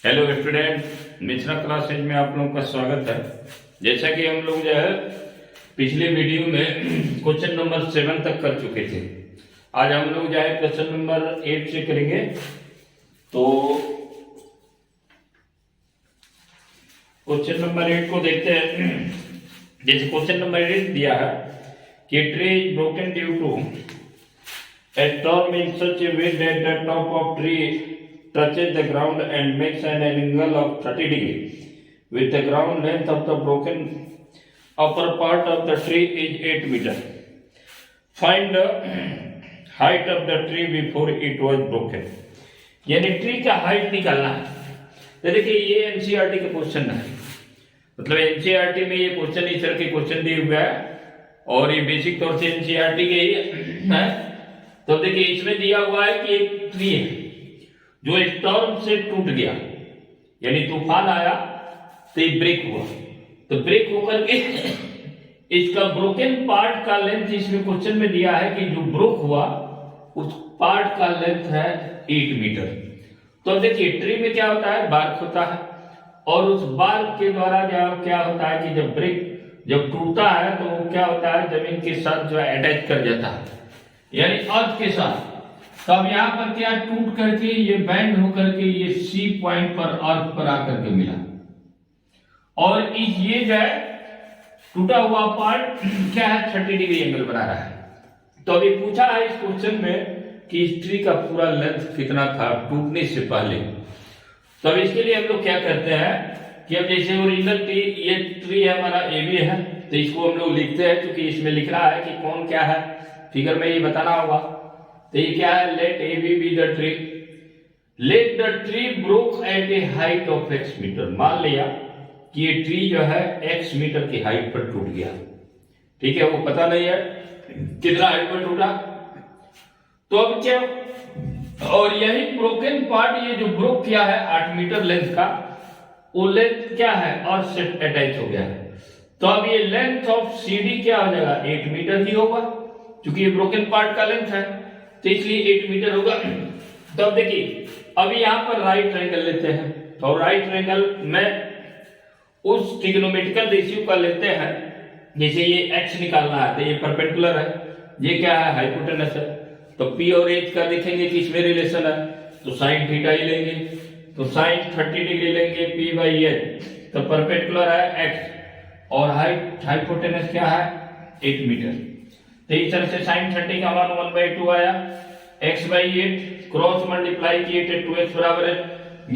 Hello student, Mishra classes में आप लोगों का स्वागत है। जैसा कि हम लोग जो है पिछले वीडियो में क्वेश्चन नंबर 7 तक कर चुके थे। आज हम लोग जो है क्वेश्चन नंबर 8 से करेंगे। तो क्वेश्चन नंबर 8 को देखते हैं। जैसे क्वेश्चन नंबर 8 दिया है कि tree is broken due to a storm in such a way that the top of tree touches the ground and makes an angle of 30 degree with the ground length of the broken upper part of the tree is 8 meter. Find the height of the tree before it was broken. यानी tree का height निकालना है। तो देखिए ये NCERT का question है, मतलब एनसीईआरटी में ये क्वेश्चन इस तरह के क्वेश्चन दिए हुए है और ये बेसिक तौर से एनसीईआरटी के ही है। तो देखिए इसमें दिया हुआ है कि एक ट्री है जो स्टॉर्म से टूट गया, यानी तूफान आया तो ये ब्रेक हुआ। तो ब्रेक होकर के इसका ब्रोकन पार्ट का लेंथ इसमें क्वेश्चन में दिया है कि जो ब्रोक हुआ उस पार्ट का लेंथ है 8 मीटर। तो अब देखिए ट्री में क्या होता है, बार्क होता है और उस बार्क के द्वारा क्या होता है कि जब टूटता है तो वो क्या होता है, जमीन के साथ जो है अटैच कर जाता है, यानी अर्थ के साथ। तो अब यहाँ पर क्या टूट करके ये बैंड होकर के ये सी पॉइंट पर अर्थ पर आकर के मिला और इस ये जो है टूटा हुआ पार्ट क्या है 30 डिग्री एंगल बना रहा है। तो अभी पूछा है इस क्वेश्चन में कि इस ट्री का पूरा लेंथ कितना था टूटने से पहले। तो अब इसके लिए हम लोग क्या करते हैं कि अब जैसे ओरिजिनल ट्री, ये ट्री है हमारा ए बी है, तो इसको हम लोग लिखते हैं क्योंकि इसमें लिख रहा है कि कौन क्या है, फिगर में ये बताना होगा। तो ये क्या है, let A B the tree, let the tree broke at a height of x metre. मान लिया कि ये ट्री जो है x मीटर की हाइट पर टूट गया, ठीक है, वो पता नहीं है कितना हाइट पर टूटा। तो अब क्या, और यही ब्रोकन पार्ट ये जो ब्रोक किया है 8 मीटर लेंथ का, वो लेंथ क्या है और से अटैच हो गया है। तो अब ये लेंथ ऑफ सीडी क्या हो जाएगा, 8 मीटर ही होगा क्योंकि ये ब्रोकन पार्ट का लेंथ है, तो इसलिए 8 मीटर होगा। तो अब देखिए अभी यहां पर राइट ट्रायंगल लेते हैं। तो राइट ट्रायंगल में उस ट्रिग्नोमेट्रिकल रेशियो का लेते हैं, जैसे ये x निकालना है तो ये परपेंडिकुलर है, ये क्या है हाइपोटेनस है। तो p और h का देखेंगे कि इसमें रिलेशन है, तो साइन थीटा ही लेंगे, तो साइन 30 डिग्री लेंगे p बाई h, तो परपेंडिकुलर है x और हाइट हाइपोटेनस क्या है 8 मीटर। तो इस तरह से साइन 30 का मान 1/2 आया, x बाई 8 क्रॉस मल्टीप्लाई किए तो 2x बराबर है,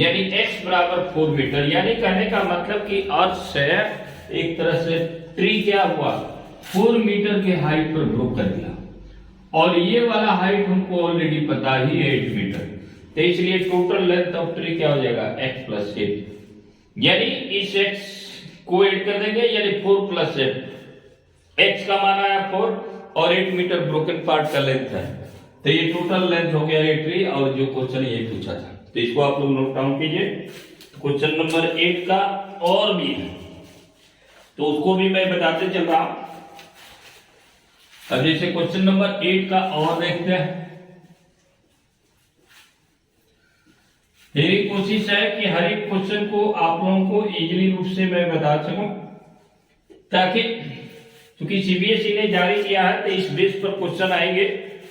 यानी x बराबर 4 मीटर। यानी कहने का मतलब कि अर्थ से एक तरह से ट्री क्या हुआ 4 मीटर के हाइट पर ब्रोक कर दिया और ये वाला हाइट हमको ऑलरेडी पता ही 8 मीटर। तो इसलिए टोटल लेंथ ऑफ ट्री क्या हो जाएगा x प्लस 8, यानी इस x को ऐड कर देंगे यानी 4 प्लस 8, x का मान आया 4 और 8 मीटर ब्रोकन पार्ट का लेंथ है। तो ये टोटल लेंथ हो गया ये ट्री और जो क्वेश्चन ये पूछा था, तो इसको आप लोग नोट डाउन कीजिए। क्वेश्चन नंबर 8 का और भी है तो उसको भी मैं बताते चल रहा हूं। अब जैसे क्वेश्चन नंबर 8 का और देखते हैं। मेरी कोशिश है कि हर एक क्वेश्चन को आप लोगों को इजीली रूप से मैं बता सकूं, ताकि क्योंकि सीबीएसई ने जारी किया है तो इस बेस पर क्वेश्चन आएंगे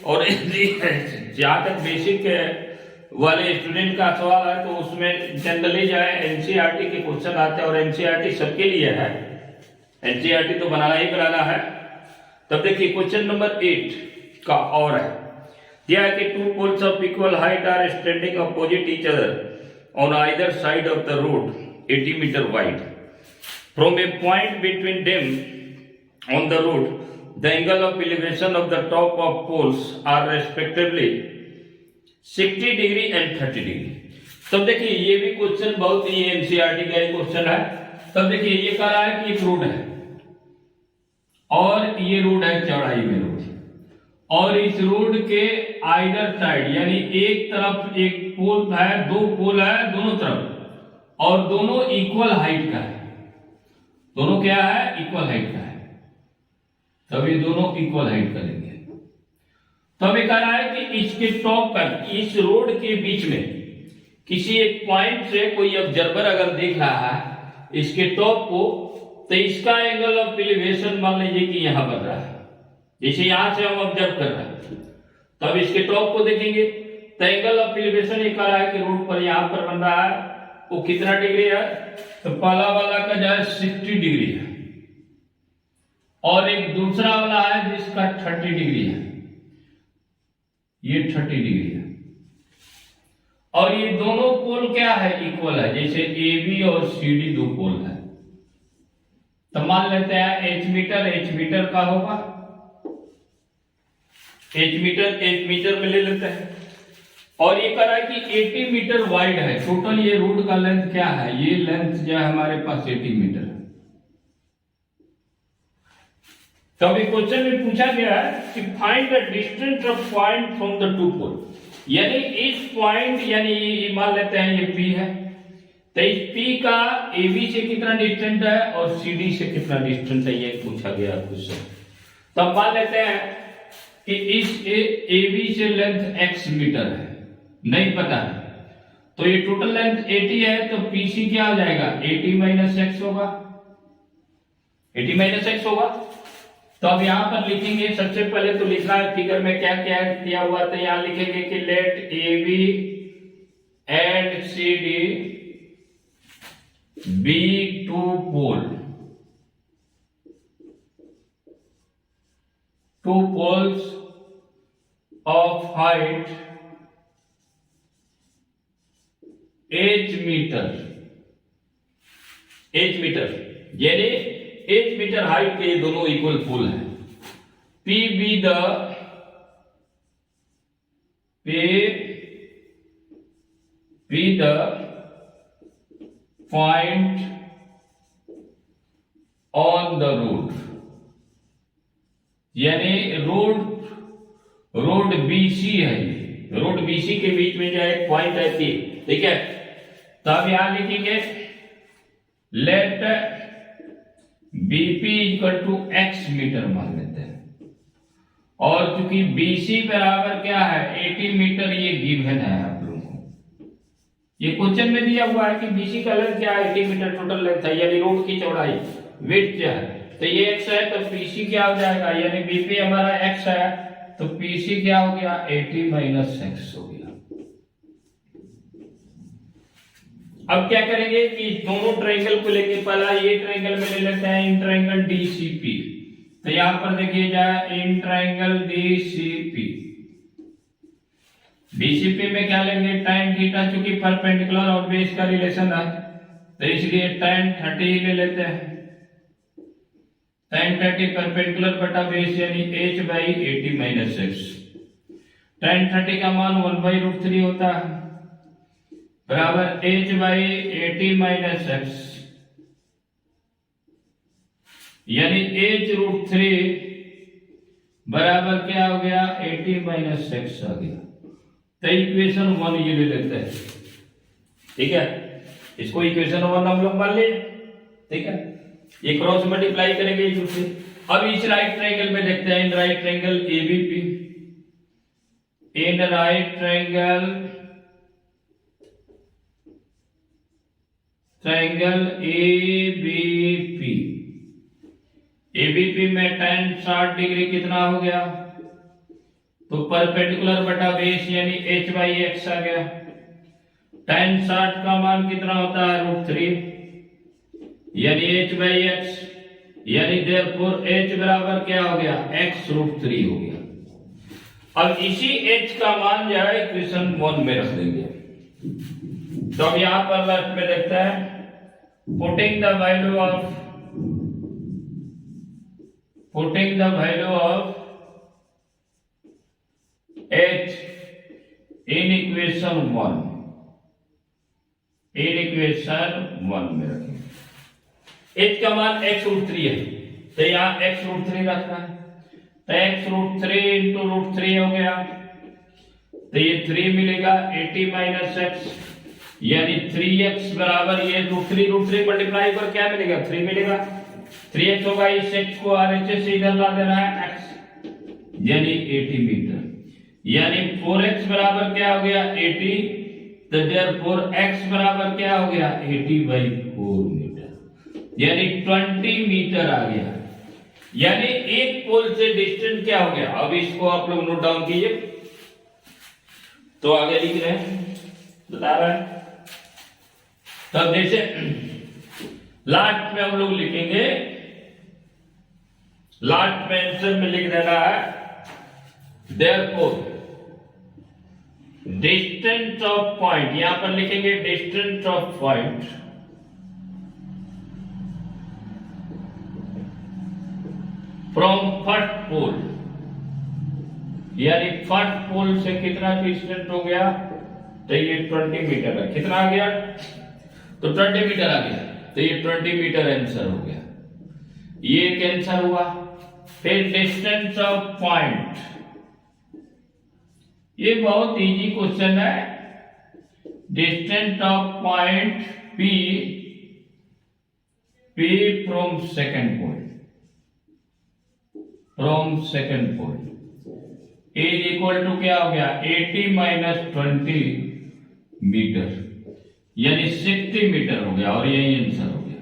और जहां तक बेसिक वाले स्टूडेंट का सवाल है तो उसमें जनरली जो है एनसीईआरटी के क्वेश्चन आते हैं और एनसीईआरटी सबके लिए है, एनसीईआरटी तो बनाना ही बनाना है। तब देखिए क्वेश्चन नंबर 8 का और है, दिया है कि 2 poles of equal height are standing opposite each other on either side of the road 80 meter wide. From a point between them on the road, the angle of elevation of the top of poles are respectively 60 degree and 30 degree. तब देखिए ये भी question बहुत ही NCERT का question है। तब देखिए ये कह रहा है कि एक रोड है और ये रोड है चौड़ाई में रोड, और इस रोड के आइडर साइड यानी एक तरफ एक पोल है, 2 पोल है दोनों तरफ और दोनों इक्वल हाइट का है, दोनों क्या है इक्वल हाइट का है। तब ये दोनों इक्वल हाइट करेंगे। तब ये कह रहा है कि इसके टॉप पर इस रोड के बीच में किसी एक पॉइंट से कोई ऑब्जर्वर अगर देख रहा है इसके टॉप को, तो इसका एंगल ऑफ एलिवेशन मान लीजिए कि यहां बन रहा है, जैसे यहां से हम ऑब्जर्व कर रहे हैं, तब इसके टॉप को देखेंगे तो एंगल ऑफ एलिवेशन एक आ रहा है कि रूट पर यहां पर बन रहा है, वो कितना डिग्री है, तो पहला वाला का जो है 60 डिग्री है, और एक दूसरा वाला है जिसका 30 डिग्री है, ये 30 डिग्री है, और ये दोनों पोल क्या है, इक्वल है, जैसे ए बी और सी डी दो पोल है। तो मान लेते हैं एच मीटर का होगा, एच मीटर में ले लेते हैं, और ये कह रहा है कि 80 मीटर वाइड है, टोटल ये रोड का लेंथ क्या है, ये लेंथ जो है हमारे पास 80 मीटर है। तो अभी क्वेश्चन में पूछा गया है कि find the distance of point from the two pole, यानी इस पॉइंट, यानी मान लेते हैं ये P है, तो इस P का AB से कितना डिस्टेंस है और CD से कितना डिस्टेंस है, ये पूछा गया क्वेश्चन। तो मान लेते हैं कि इस AB से लेंथ x मीटर है, नहीं पता है, तो ये टोटल लेंथ 80 है, तो PC क्या हो जाएगा, 80 माइनस x होगा, 80 माइनस x होगा। तो अब यहां पर लिखेंगे, सबसे पहले तो लिखना है फिगर में क्या क्या किया हुआ, तो यहां लिखेंगे कि let AB and CD be two poles of height h metre, यानी h मीटर हाइट के दोनों इक्वल पोल हैं। P be the point on the road, यानी रोड BC है, रोड BC के बीच में जो है पॉइंट है P, ठीक है। तो अब यहां लिखेंगे let BP equal to x metre मान लेते हैं, और क्योंकि BC बराबर क्या है 80 मीटर, ये गिवन है आप लोगों को, ये क्वेश्चन में दिया हुआ है कि BC का लेंथ क्या है 80 मीटर टोटल लेंथ है, यानी रोड की चौड़ाई विड्थ क्या है, तो ये x है, तो PC क्या हो जाएगा, यानी BP हमारा x है, तो PC क्या हो गया 80 माइनस x हो गया। अब क्या करेंगे कि दोनों ट्रायंगल को लेके, पहला ये ट्रायंगल में ले लेते हैं इन ट्रायंगल DCP, तो यहां पर देखिए जाए इन ट्रायंगल DCP में क्या लेंगे tan थीटा, चूंकि परपेंडिकुलर और बेस का रिलेशन है, तो इसलिए tan 30 ले लेते हैं, tan 30 परपेंडिकुलर बटा बेस यानी h by 80 minus x, tan 30 का मान 1/√3 होता है, बराबर h बाई 80 माइनस x, यानी h√3 बराबर क्या हो गया 80 माइनस x आ गया। तो इक्वेशन 1 ये ले लेते हैं, ठीक है, इसको इक्वेशन 1 हम लोग मान लिए, ठीक है, ये क्रॉस मल्टीप्लाई करेंगे एक दूसरे। अब इस राइट ट्रायंगल में देखते हैं, in right triangle ABP, in right triangle ABP में tan 60 डिग्री कितना हो गया, तो परपेंडिकुलर बटा बेस यानी h बाई x आ गया, tan 60 का मान कितना होता है √3 यानी h बाई x, यानी देयरफॉर h बराबर क्या हो गया x√3 हो गया। अब इसी h का मान जो है इक्वेशन 1 में रख देंगे। तो अब यहां पर लेफ्ट में देखते हैं, putting the value of h in equation 1 में रखेंगे। h का मान x√3 है, तो यहाँ x√3 रखना है, तो x√3 इंटू √3 हो गया, तो ये 3 मिलेगा 80 माइनस x, यानी 3x बराबर ये √3 मल्टीप्लाई पर क्या मिलेगा 3 मिलेगा, 3x होगा, इस x को RHS से इधर ला देना है x, यानी 80 मीटर, यानी 4x बराबर क्या हो गया 80 तो देयरफॉर x बराबर क्या हो गया 80/4 मीटर, यानी 20 मीटर आ गया। यानी एक पोल से डिस्टेंस क्या हो गया। अब इसको आप लोग नोट डाउन कीजिए। तो आगे लिख रहे हैं, बता रहे हैं। तब जैसे लास्ट में हम लोग लिखेंगे, लास्ट में आंसर में लिख देना है देयरफॉर डिस्टेंस ऑफ पॉइंट, यहां पर लिखेंगे distance of point from first pole, यानी फर्स्ट पोल से कितना डिस्टेंस हो गया, तो ये 20 मीटर है। कितना आ गया, तो 20 मीटर आ गया, तो ये 20 मीटर आंसर हो गया, ये कैंसर हुआ। फिर डिस्टेंस ऑफ पॉइंट, ये बहुत इजी क्वेश्चन है। Distance of point P from second point, from second point is equal to क्या हो गया 80 - 20 मीटर, यानी 60 मीटर हो गया, और यही आंसर हो गया।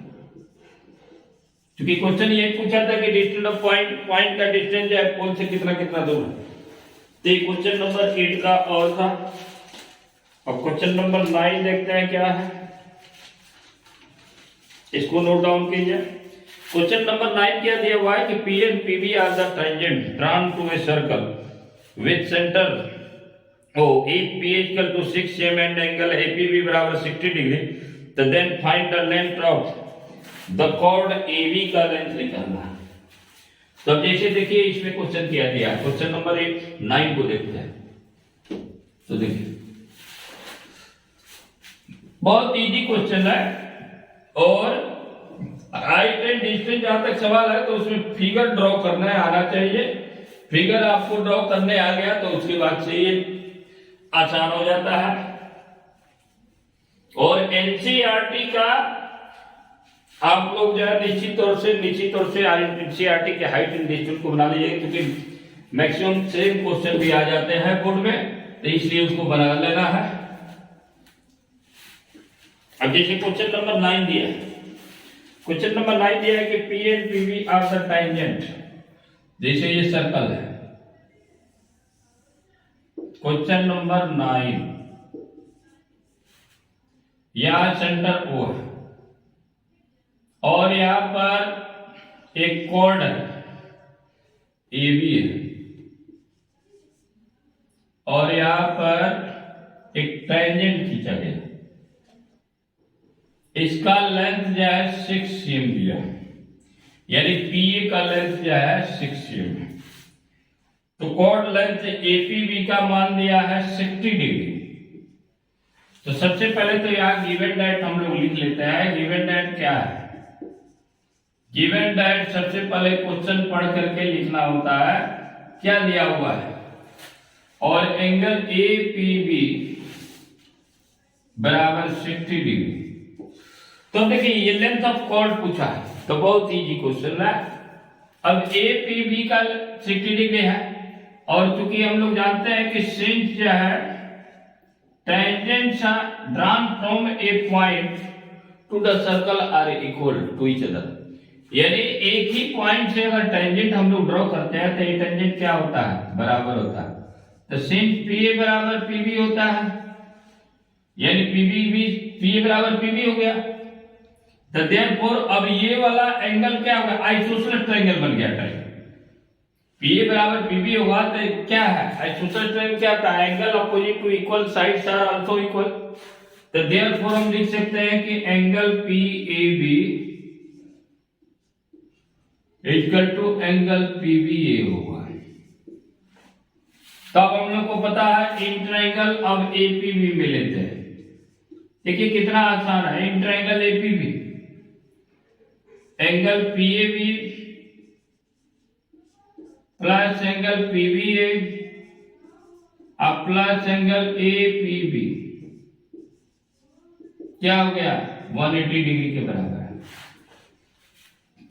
क्योंकि क्वेश्चन ये पूछा था कि डिस्टेंस ऑफ पॉइंट का डिस्टेंस है पोल से कितना कितना दूर है। तो ये क्वेश्चन नंबर 8 का और था। अब क्वेश्चन नंबर 9 देखते हैं क्या है, इसको नोट डाउन कीजिए। क्वेश्चन नंबर 9 क्या दिया हुआ है कि P and PB are the tangent drawn to a circle with centre if P equal to 6 cm and angle APB बराबर 60 डिग्री, तो then find the length of the chord AB का लेंथ निकालना है। तो अब जैसे देखिए इसमें क्वेश्चन क्या दिया, क्वेश्चन नंबर 9 को देखते हैं। तो देखिए बहुत इजी क्वेश्चन है, और हाइट एंड डिस्टेंस जहां तक सवाल है तो उसमें फिगर ड्रॉ करना आना चाहिए। फिगर आपको ड्रॉ करने आ गया तो उसके बाद से ये आसान हो जाता है। और एनसीईआरटी का आप लोग जो है निश्चित तौर से एनसीईआरटी के हाइट एंड डिस्टेंस को बना लीजिए, क्योंकि मैक्सिमम सेम क्वेश्चन भी आ जाते हैं बोर्ड में, तो इसलिए उसको बना लेना है। अब जैसे क्वेश्चन नंबर 9 दिया है, क्वेश्चन नंबर 9 दिया है कि P and PB are the tangent, जैसे ये सर्कल है। क्वेश्चन नंबर 9, यहां सेंटर O है और यहां पर एक कॉर्ड है AB है, और यहां पर एक टेंजेंट खींचा गया। इसका लेंथ जो है 6 cm दिया, यानी PA का लेंथ जो है 6 cm है। तो कॉर्ड लेंथ APB का मान दिया है 60 डिग्री। तो सबसे पहले तो यहाँ गिवन दैट हम लोग लिख लेते हैं। गिवन दैट क्या है, गिवन दैट सबसे पहले क्वेश्चन पढ़ करके लिखना होता है क्या दिया हुआ है, और एंगल APB बराबर 60 डिग्री। तो देखिए ये लेंथ ऑफ कॉर्ड पूछा है, तो बहुत इजी क्वेश्चन है। अब APB का 60 डिग्री है, और चूंकि हम लोग जानते हैं कि सिंस जो है tangents drawn from a point to the circle are equal to each other, यानी एक ही पॉइंट से अगर टेंजेंट हम लोग ड्रॉ करते हैं तो ये टेंजेंट क्या होता है, बराबर होता है। तो सिंस PA बराबर PB होता है, यानी PA बराबर PB हो गया। तो देयरफॉर अब ये वाला एंगल क्या होगा, आइसोसेलेस ट्रायंगल बन गया। ट्रायंगल PA बराबर PB होगा तो क्या है, आइसोसेलेस ट्रायंगल क्या होता है, angle opposite to equal sides are also equal. तो देयरफॉर हम लिख सकते हैं कि angle PAB equal to angle PBA होगा। तब हम लोग को पता है इन ट्रायंगल अब APB में लेते हैं। देखिए कितना आसान है, in triangle APB angle PAB plus angle PBA अब प्लस एंगल APB क्या हो गया 180 डिग्री के बराबर है।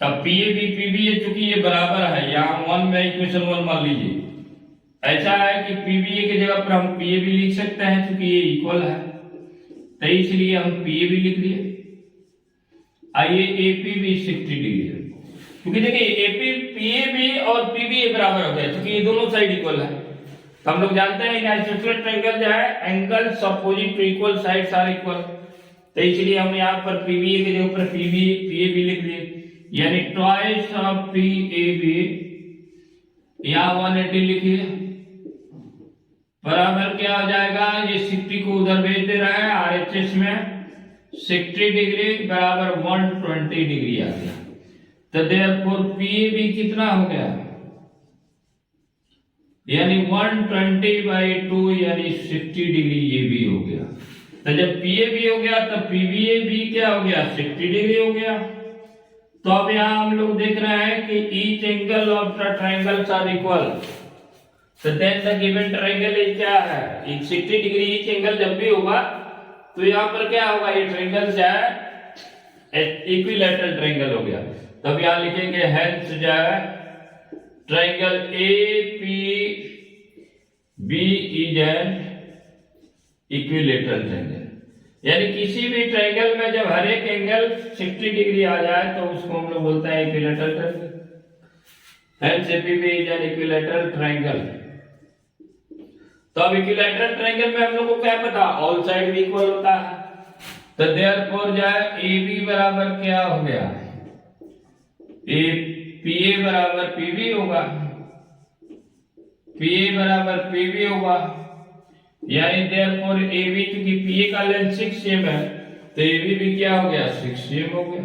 तब PAB PBA चूंकि ये बराबर है, यहाँ 1 में इक्वेशन 1 मान लीजिए। ऐसा है कि PBA की जगह पर हम PAB लिख सकते हैं क्योंकि ये इक्वल है। तो इसलिए हम पीए भी लिख दिए। आइए एपी भी 60 डिग्री है, क्योंकि देखिए एपी पीए भी और पीबी बराबर हो गया, क्योंकि ये दोनों साइड इक्वल है। तो हम लोग जानते हैं आइसोसेलेस ट्रायंगल जो है angles opposite to equal sides are equal, तो इसलिए हम यहाँ पर पीबीए के ऊपर पीबी पीएबी लिख दिए, यानी ट्वाइस ऑफ पीएबी, यहाँ 180 लिखिए, बराबर क्या हो जाएगा, ये 60 को उधर भेज दे रहा है आरएचएस में, 60 डिग्री बराबर 120 डिग्री आ गया। तो देयरफॉर पीएबी कितना हो गया, यानी 120/2 यानी 60 डिग्री ये भी हो गया। तो जब पीएबी हो गया तो पीबीए भी क्या हो गया, 60 डिग्री हो गया। तो अब यहां हम लोग देख रहे हैं कि each angle of the triangles are equal, तो then the given triangle is क्या है, 60 डिग्री ईच एंगल जब भी होगा तो यहां पर क्या होगा, ये ट्रायंगल जो है इक्विलैटरल ट्रायंगल हो गया। तब यहां लिखेंगे हेंस जो है triangle APB is an equilateral triangle, यानी किसी भी ट्रायंगल में जब हर एक एंगल 60 डिग्री आ जाए तो उसको हम लोग बोलते हैं equilateral triangle. Hence APB is an equilateral triangle. तो अब इक्विलैटरल ट्रायंगल में हम लोग को क्या पता, ऑल साइड भी इक्वल होता है। तो देयरफॉर जो है AB बराबर क्या हो गया, ए पीए बराबर पीबी होगा, पीए बराबर पीबी होगा, यानी देयरफॉर AB क्योंकि पीए का लेंथ 6 cm है तो AB भी क्या हो गया, 6 cm हो गया।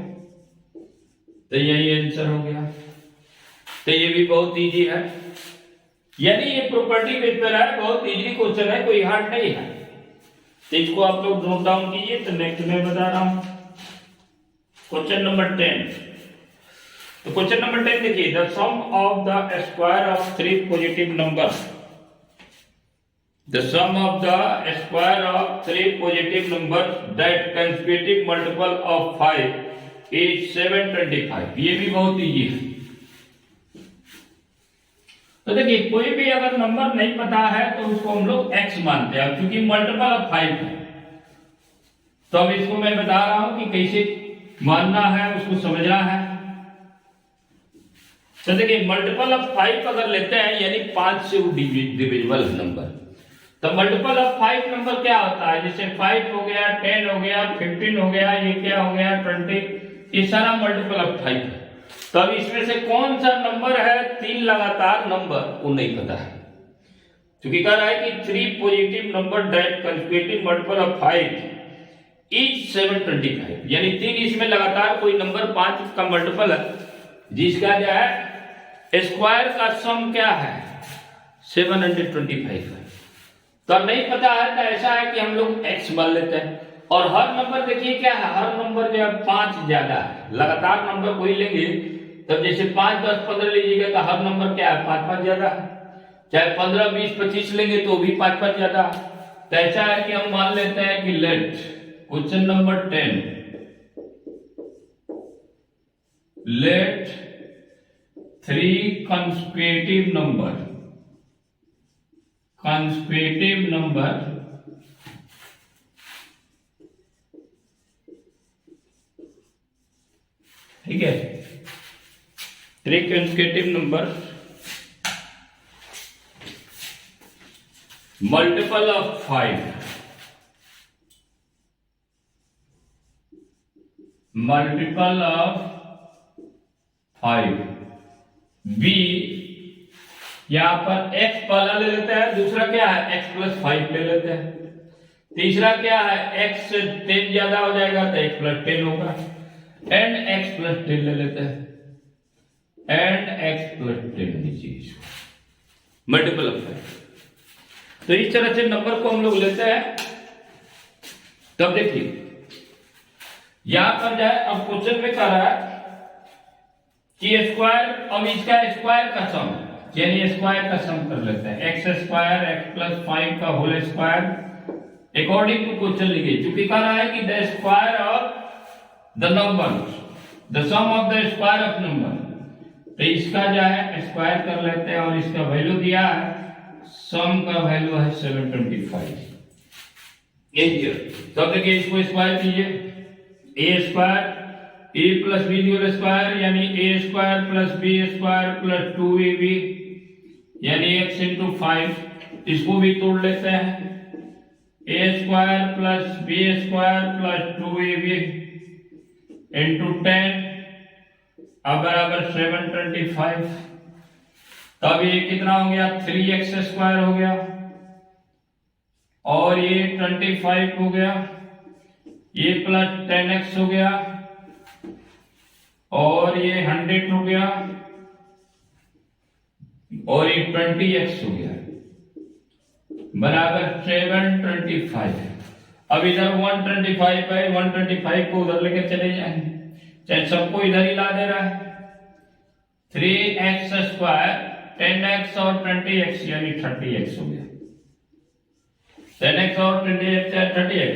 तो यही आंसर हो गया। तो ये भी बहुत इजी है, यानी ये प्रॉपर्टी बेस पर है, बहुत इजी क्वेश्चन है, कोई हार्ड नहीं है। तो इसको आप लोग नोट डाउन कीजिए। तो नेक्स्ट मैं बता रहा हूं क्वेश्चन नंबर 10। तो क्वेश्चन नंबर 10 देखिए, the sum of the square of 3 positive numbers, the sum of the square of 3 positive numbers that consecutive multiple of 5 is 725। ये भी बहुत इजी है। तो देखिए कोई भी अगर नंबर नहीं पता है तो उसको हम लोग x मानते हैं, क्योंकि मल्टीपल ऑफ 5 है। तो अब इसको मैं बता रहा हूं कि कैसे मानना है, उसको समझना है। तो देखिए मल्टीपल ऑफ 5 अगर लेते हैं यानी 5 से डिविजिबल नंबर, तो मल्टीपल ऑफ 5 नंबर क्या होता है, जैसे 5 हो गया, 10 हो गया, 15 हो गया, ये क्या हो गया 20, ये सारा मल्टीपल ऑफ 5 है। तो अब इसमें से कौन सा नंबर है 3 लगातार नंबर, वो नहीं पता है, क्योंकि कह रहा है कि 3 positive number that consecutive multiple of 5 is 725, यानी 3 इसमें लगातार कोई नंबर 5 का मल्टीपल है जिसका जो है स्क्वायर का सम क्या है 725 है। तो नहीं पता है तो ऐसा है कि हम लोग x मान लेते हैं, और हर नंबर देखिए क्या है, हर नंबर जो है 5 ज्यादा है, लगातार नंबर कोई लेंगे तब जैसे 5, 10, 15 लीजिएगा तो हर नंबर क्या है 5 ज्यादा है, चाहे 15, 20, 25 लेंगे तो भी 5 ज्यादा है। तो ऐसा है कि हम मान लेते हैं कि let question number 10, let 3 consecutive number ठीक है, 3 consecutive number multiple of 5, multiple of 5, b यहां पर x पहला ले लेते हैं, दूसरा क्या है x + 5 ले लेते हैं, तीसरा क्या है x से 10 ज्यादा हो जाएगा तो x + 10 होगा, एंड x + 10 ले लेते हैं, एंड x + 10 लीजिए मल्टीपल ऑफ 5। तो इस तरह से नंबर को हम लोग लेते हैं। तब देखिए यहां पर जाए, अब क्वेश्चन में कह रहा है कि स्क्वायर, अब इसका स्क्वायर का सम, यानी स्क्वायर का सम कर लेते हैं, x² x + 5 का whole square according to question लिखिए, क्योंकि कह रहा है कि the square of the number, the sum of the square of number, तो इसका जो है स्क्वायर कर लेते हैं, और इसका वैल्यू दिया है, सम का वैल्यू है 725। ये हियर। तब देखिए इसको स्क्वायर कीजिए, A square A plus B whole square यानी A square plus B square plus 2ab यानी x इंटू 5। इसको भी तोड़ लेते हैं, A square plus B square plus 2ab into 10 अब बराबर 725। तब ये कितना हो गया 3x स्क्वायर हो गया और ये 25 हो गया, ये प्लस 10x हो गया और ये 100 हो गया और ये 20x हो गया बराबर 725। अब इधर 125 है, 125 को उधर लेकर चले जाएंगे, चाहे सबको इधर ही ला दे रहा है। 3x स्क्वायर 10x और 20x यानी 30x हो गया, 10x और 20x है 30x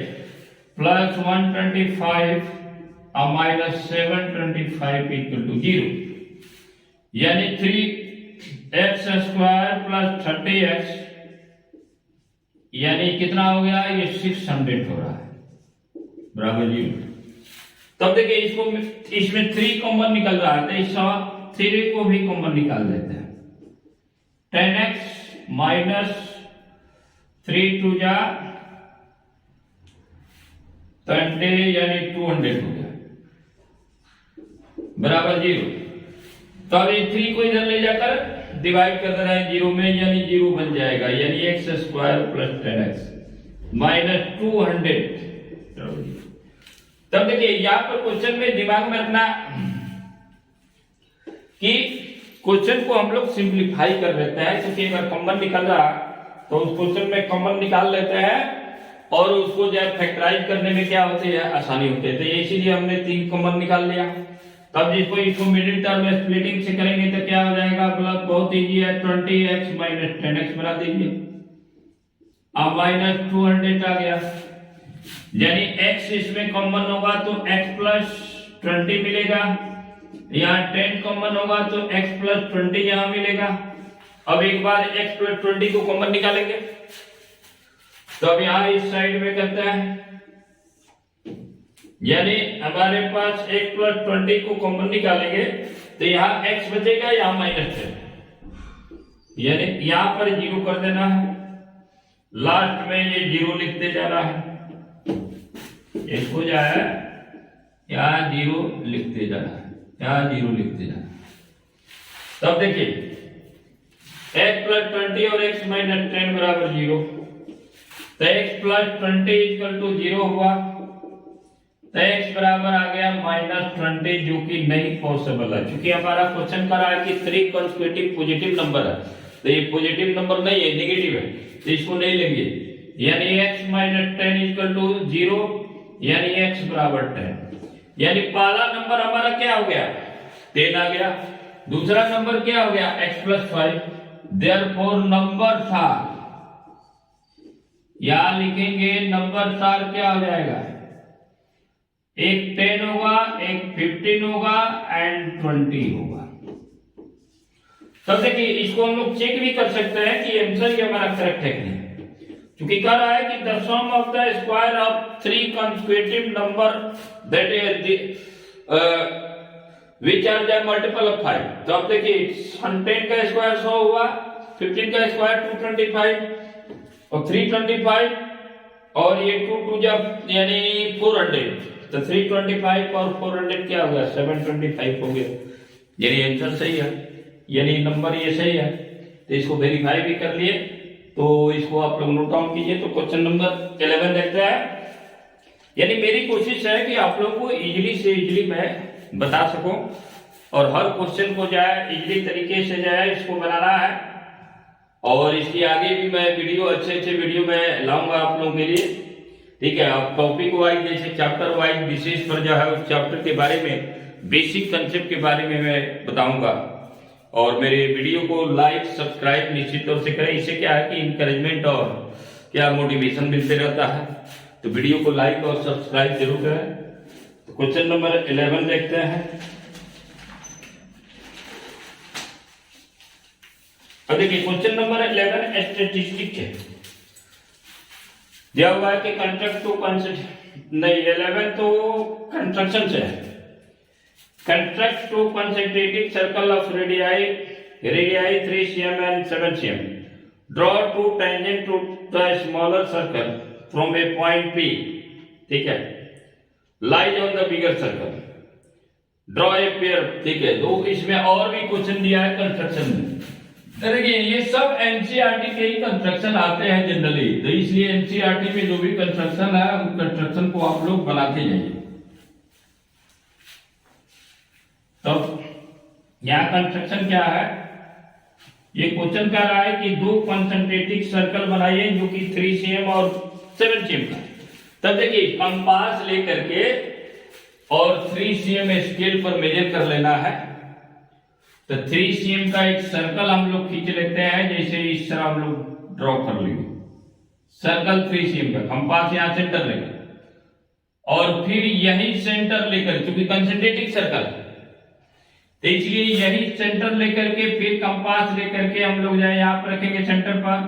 प्लस 125 और माइनस 725 इक्वल टू 0 यानी 3x स्क्वायर प्लस 30x यानी कितना हो गया, ये 600 हो रहा है बराबर 0। तब देखिए इसको इसमें 3 कॉमन निकल रहा है तो इस 3 को भी कॉमन निकाल देते हैं। 10x माइनस 3 टू जा 20 यानी 200 हो गया बराबर 0। तो अब ये 3 को इधर ले जाकर डिवाइड कर रहे हैं 0 में यानी 0 बन जाएगा यानी x square plus 10x minus 200। तब देखिए यहां पर क्वेश्चन में दिमाग में रखना कि क्वेश्चन को हम लोग सिंप्लीफाई कर लेते हैं, क्योंकि अगर कॉमन निकल रहा तो उस क्वेश्चन में कॉमन निकाल लेते हैं और उसको जो है फैक्टराइज करने में क्या होती है, आसानी होती है। तो इसीलिए हमने 3 कॉमन निकाल लिया। तब जिसको इसको मिडिल टर्म में स्प्लिटिंग से करेंगे तो क्या हो जाएगा, मतलब बहुत इजी है, 20x माइनस 10x बना दीजिए, अब माइनस 200 आ गया यानी x इसमें कॉमन होगा तो x प्लस 20 मिलेगा, यहाँ 10 कॉमन होगा तो x प्लस 20 यहाँ मिलेगा। अब एक बार x प्लस 20 को कॉमन निकालेंगे तो अब यहाँ इस साइड में करते हैं यानी हमारे पास x प्लस 20 को कॉमन निकालेंगे तो यहाँ x बचेगा, यहाँ माइनस है यानी यहाँ पर 0 कर देना है, लास्ट में ये 0 लिखते जाना है, इसको जो है यहाँ 0 लिखते जाना है, यहाँ 0 लिखते जाना है। तब देखिए x प्लस 20 और x माइनस 10 बराबर 0, तो x प्लस 20 इक्वल टू 0 हुआ तो x बराबर आ गया माइनस 20 जो कि नहीं पॉसिबल है, क्योंकि हमारा क्वेश्चन कर रहा है कि 3 कंसेक्यूटिव पॉजिटिव नंबर है तो ये पॉजिटिव नंबर नहीं है, नेगेटिव है, तो इसको नहीं लेंगे यानी x माइनस 10 इक्वल टू 0 यानी x बराबर 10 यानी पहला नंबर हमारा क्या हो गया 10 आ गया, दूसरा नंबर क्या हो गया x प्लस 5। देयरफॉर नंबर सार यहां लिखेंगे, नंबर सार क्या हो जाएगा, एक 10 होगा, एक 15 होगा एंड 20 होगा। तब देखिए इसको हम लोग चेक भी कर सकते हैं कि आंसर ये हमारा करेक्ट है कि नहीं, क्योंकि कह रहा है कि the sum of the square of 3 consecutive number that is which are the multiple of 5। तो अब देखिए 10 का स्क्वायर 100 हुआ, 15 का स्क्वायर 225 और 325 और ये 2 2 जब यानी 400 तो 325 और 400 क्या हो गया 725 हो गया यानी आंसर सही है, यानी नंबर ये सही है। तो इसको वेरीफाई भी कर लिए, तो इसको आप लोग नोट डाउन कीजिए। तो क्वेश्चन नंबर 11 देखते हैं, यानी मेरी कोशिश है कि आप लोग को इजीली से इजीली मैं बता सकूं और हर क्वेश्चन को जो है इजीली तरीके से जो है इसको बनाना है, और इसके आगे भी मैं वीडियो अच्छे वीडियो में लाऊंगा आप लोगों के लिए, ठीक है। अब टॉपिक वाइज जैसे चैप्टर वाइज विशेष पर जो है उस चैप्टर के बारे में बेसिक कंसेप्ट के बारे में मैं बताऊंगा, और मेरे वीडियो को लाइक सब्सक्राइब निश्चित तौर से करें। इससे क्या है कि इंकरेजमेंट और क्या मोटिवेशन मिलते रहता है, तो वीडियो को लाइक और सब्सक्राइब जरूर करें। तो क्वेश्चन नंबर 11 देखते हैं। अब देखिए क्वेश्चन नंबर 11 स्टैटिस्टिक है। दिया हुआ है कि कंस्ट्रक्ट टू नहीं 11 तो कंस्ट्रक्शन से है। Construct two concentric circle of radii 3 cm and 7 cm. Draw two tangent to the smaller circle from a point P. ठीक है, lies on the bigger circle. Draw a pair. ठीक है, तो इसमें और भी क्वेश्चन दिया है कंस्ट्रक्शन में। देखिए ये सब एनसीईआरटी के ही कंस्ट्रक्शन आते हैं जनरली, तो इसलिए एनसीईआरटी में जो भी कंस्ट्रक्शन है उन कंस्ट्रक्शन को आप लोग बनाते जाइए। तो यहाँ कंस्ट्रक्शन क्या है, ये क्वेश्चन कह रहा है कि दो कंसंट्रेटिक सर्कल बनाइए जो कि 3 cm और 7 cm का। तब देखिए कंपास लेकर के और 3 cm स्केल पर मेजर कर लेना है। तो 3 cm का एक सर्कल हम लोग खींच लेते हैं, जैसे इस तरह हम लोग ड्रॉ कर लेंगे सर्कल 3 cm का, कंपास यहां सेंटर लेंगे और फिर यही सेंटर लेकर, क्योंकि कंसंट्रेटिक सर्कल है तो इसलिए यही सेंटर लेकर के फिर कंपास लेकर के हम लोग जाए यहाँ पर रखेंगे सेंटर पर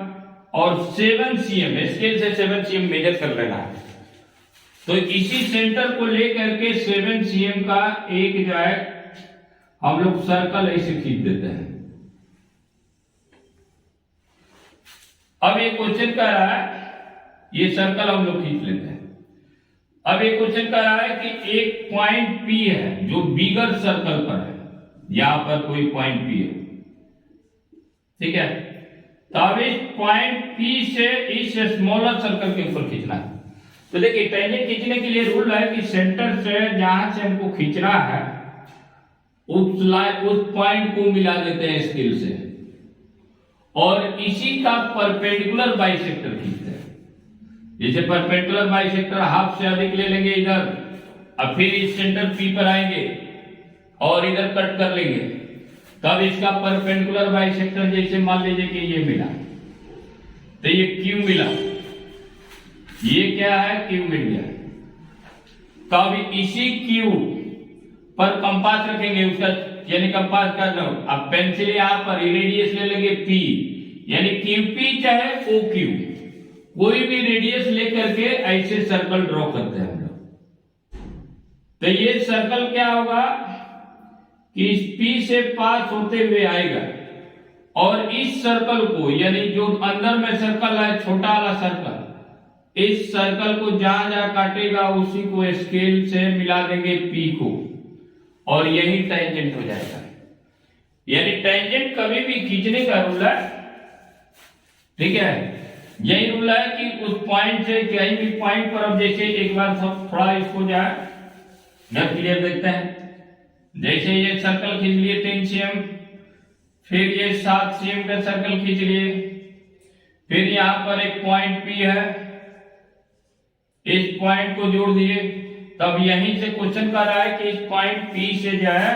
और 7 cm स्केल से 7 cm मेजर कर लेना है। तो इसी सेंटर को लेकर के 7 cm का एक जो है हम लोग सर्कल ऐसे खींच देते हैं। अब ये क्वेश्चन कह रहा है ये सर्कल हम लोग खींच लेते हैं। अब ये क्वेश्चन कह रहा है कि एक पॉइंट P है जो बिगर सर्कल पर है, यहां पर कोई पॉइंट P है, ठीक है। तो अब इस पॉइंट P से इस स्मॉलर सर्कल के ऊपर खींचना है। तो देखिए टेंजेंट खींचने के लिए रूल है कि सेंटर से जहां से हमको खींचना है उस पॉइंट को मिला देते हैं स्केल से और इसी का परपेंडिकुलर बाइसेक्टर खींचते हैं। जैसे परपेंडिकुलर बाइसेक्टर हाफ से अधिक ले लेंगे इधर, अब फिर इस सेंटर P पर आएंगे और इधर कट कर लेंगे, तब इसका परपेंडिकुलर बाइसेक्टर जैसे मान लीजिए कि ये मिला तो ये Q मिला, ये क्या है Q मिल गया। तब इसी Q पर कंपास रखेंगे उसका, यानी कंपास का नो, अब पेंसिल यहां पर रेडियस ले लेंगे P, यानी QP चाहे OQ, कोई भी रेडियस लेकर के ऐसे सर्कल ड्रॉ करते हैं हम लोग। तो ये सर्कल क्या होगा कि इस P से पास होते हुए आएगा और इस सर्कल को, यानी जो अंदर में सर्कल है छोटा वाला सर्कल, इस सर्कल को जहां जहां काटेगा उसी को स्केल से मिला देंगे P को और यही टेंजेंट हो जाएगा। यानी टेंजेंट कभी भी खींचने का रूल है, ठीक है, यही रूल है कि उस पॉइंट से कहीं भी पॉइंट पर, अब जैसे एक बार थोड़ा इसको जाए क्लियर देखते हैं। जैसे ये सर्कल खींच लिए 3 cm, फिर ये 7 cm का सर्कल खींच लिए, फिर यहां पर एक पॉइंट P है, इस पॉइंट को जोड़ दिए। तब यहीं से क्वेश्चन कर रहा है कि इस पॉइंट P से जो है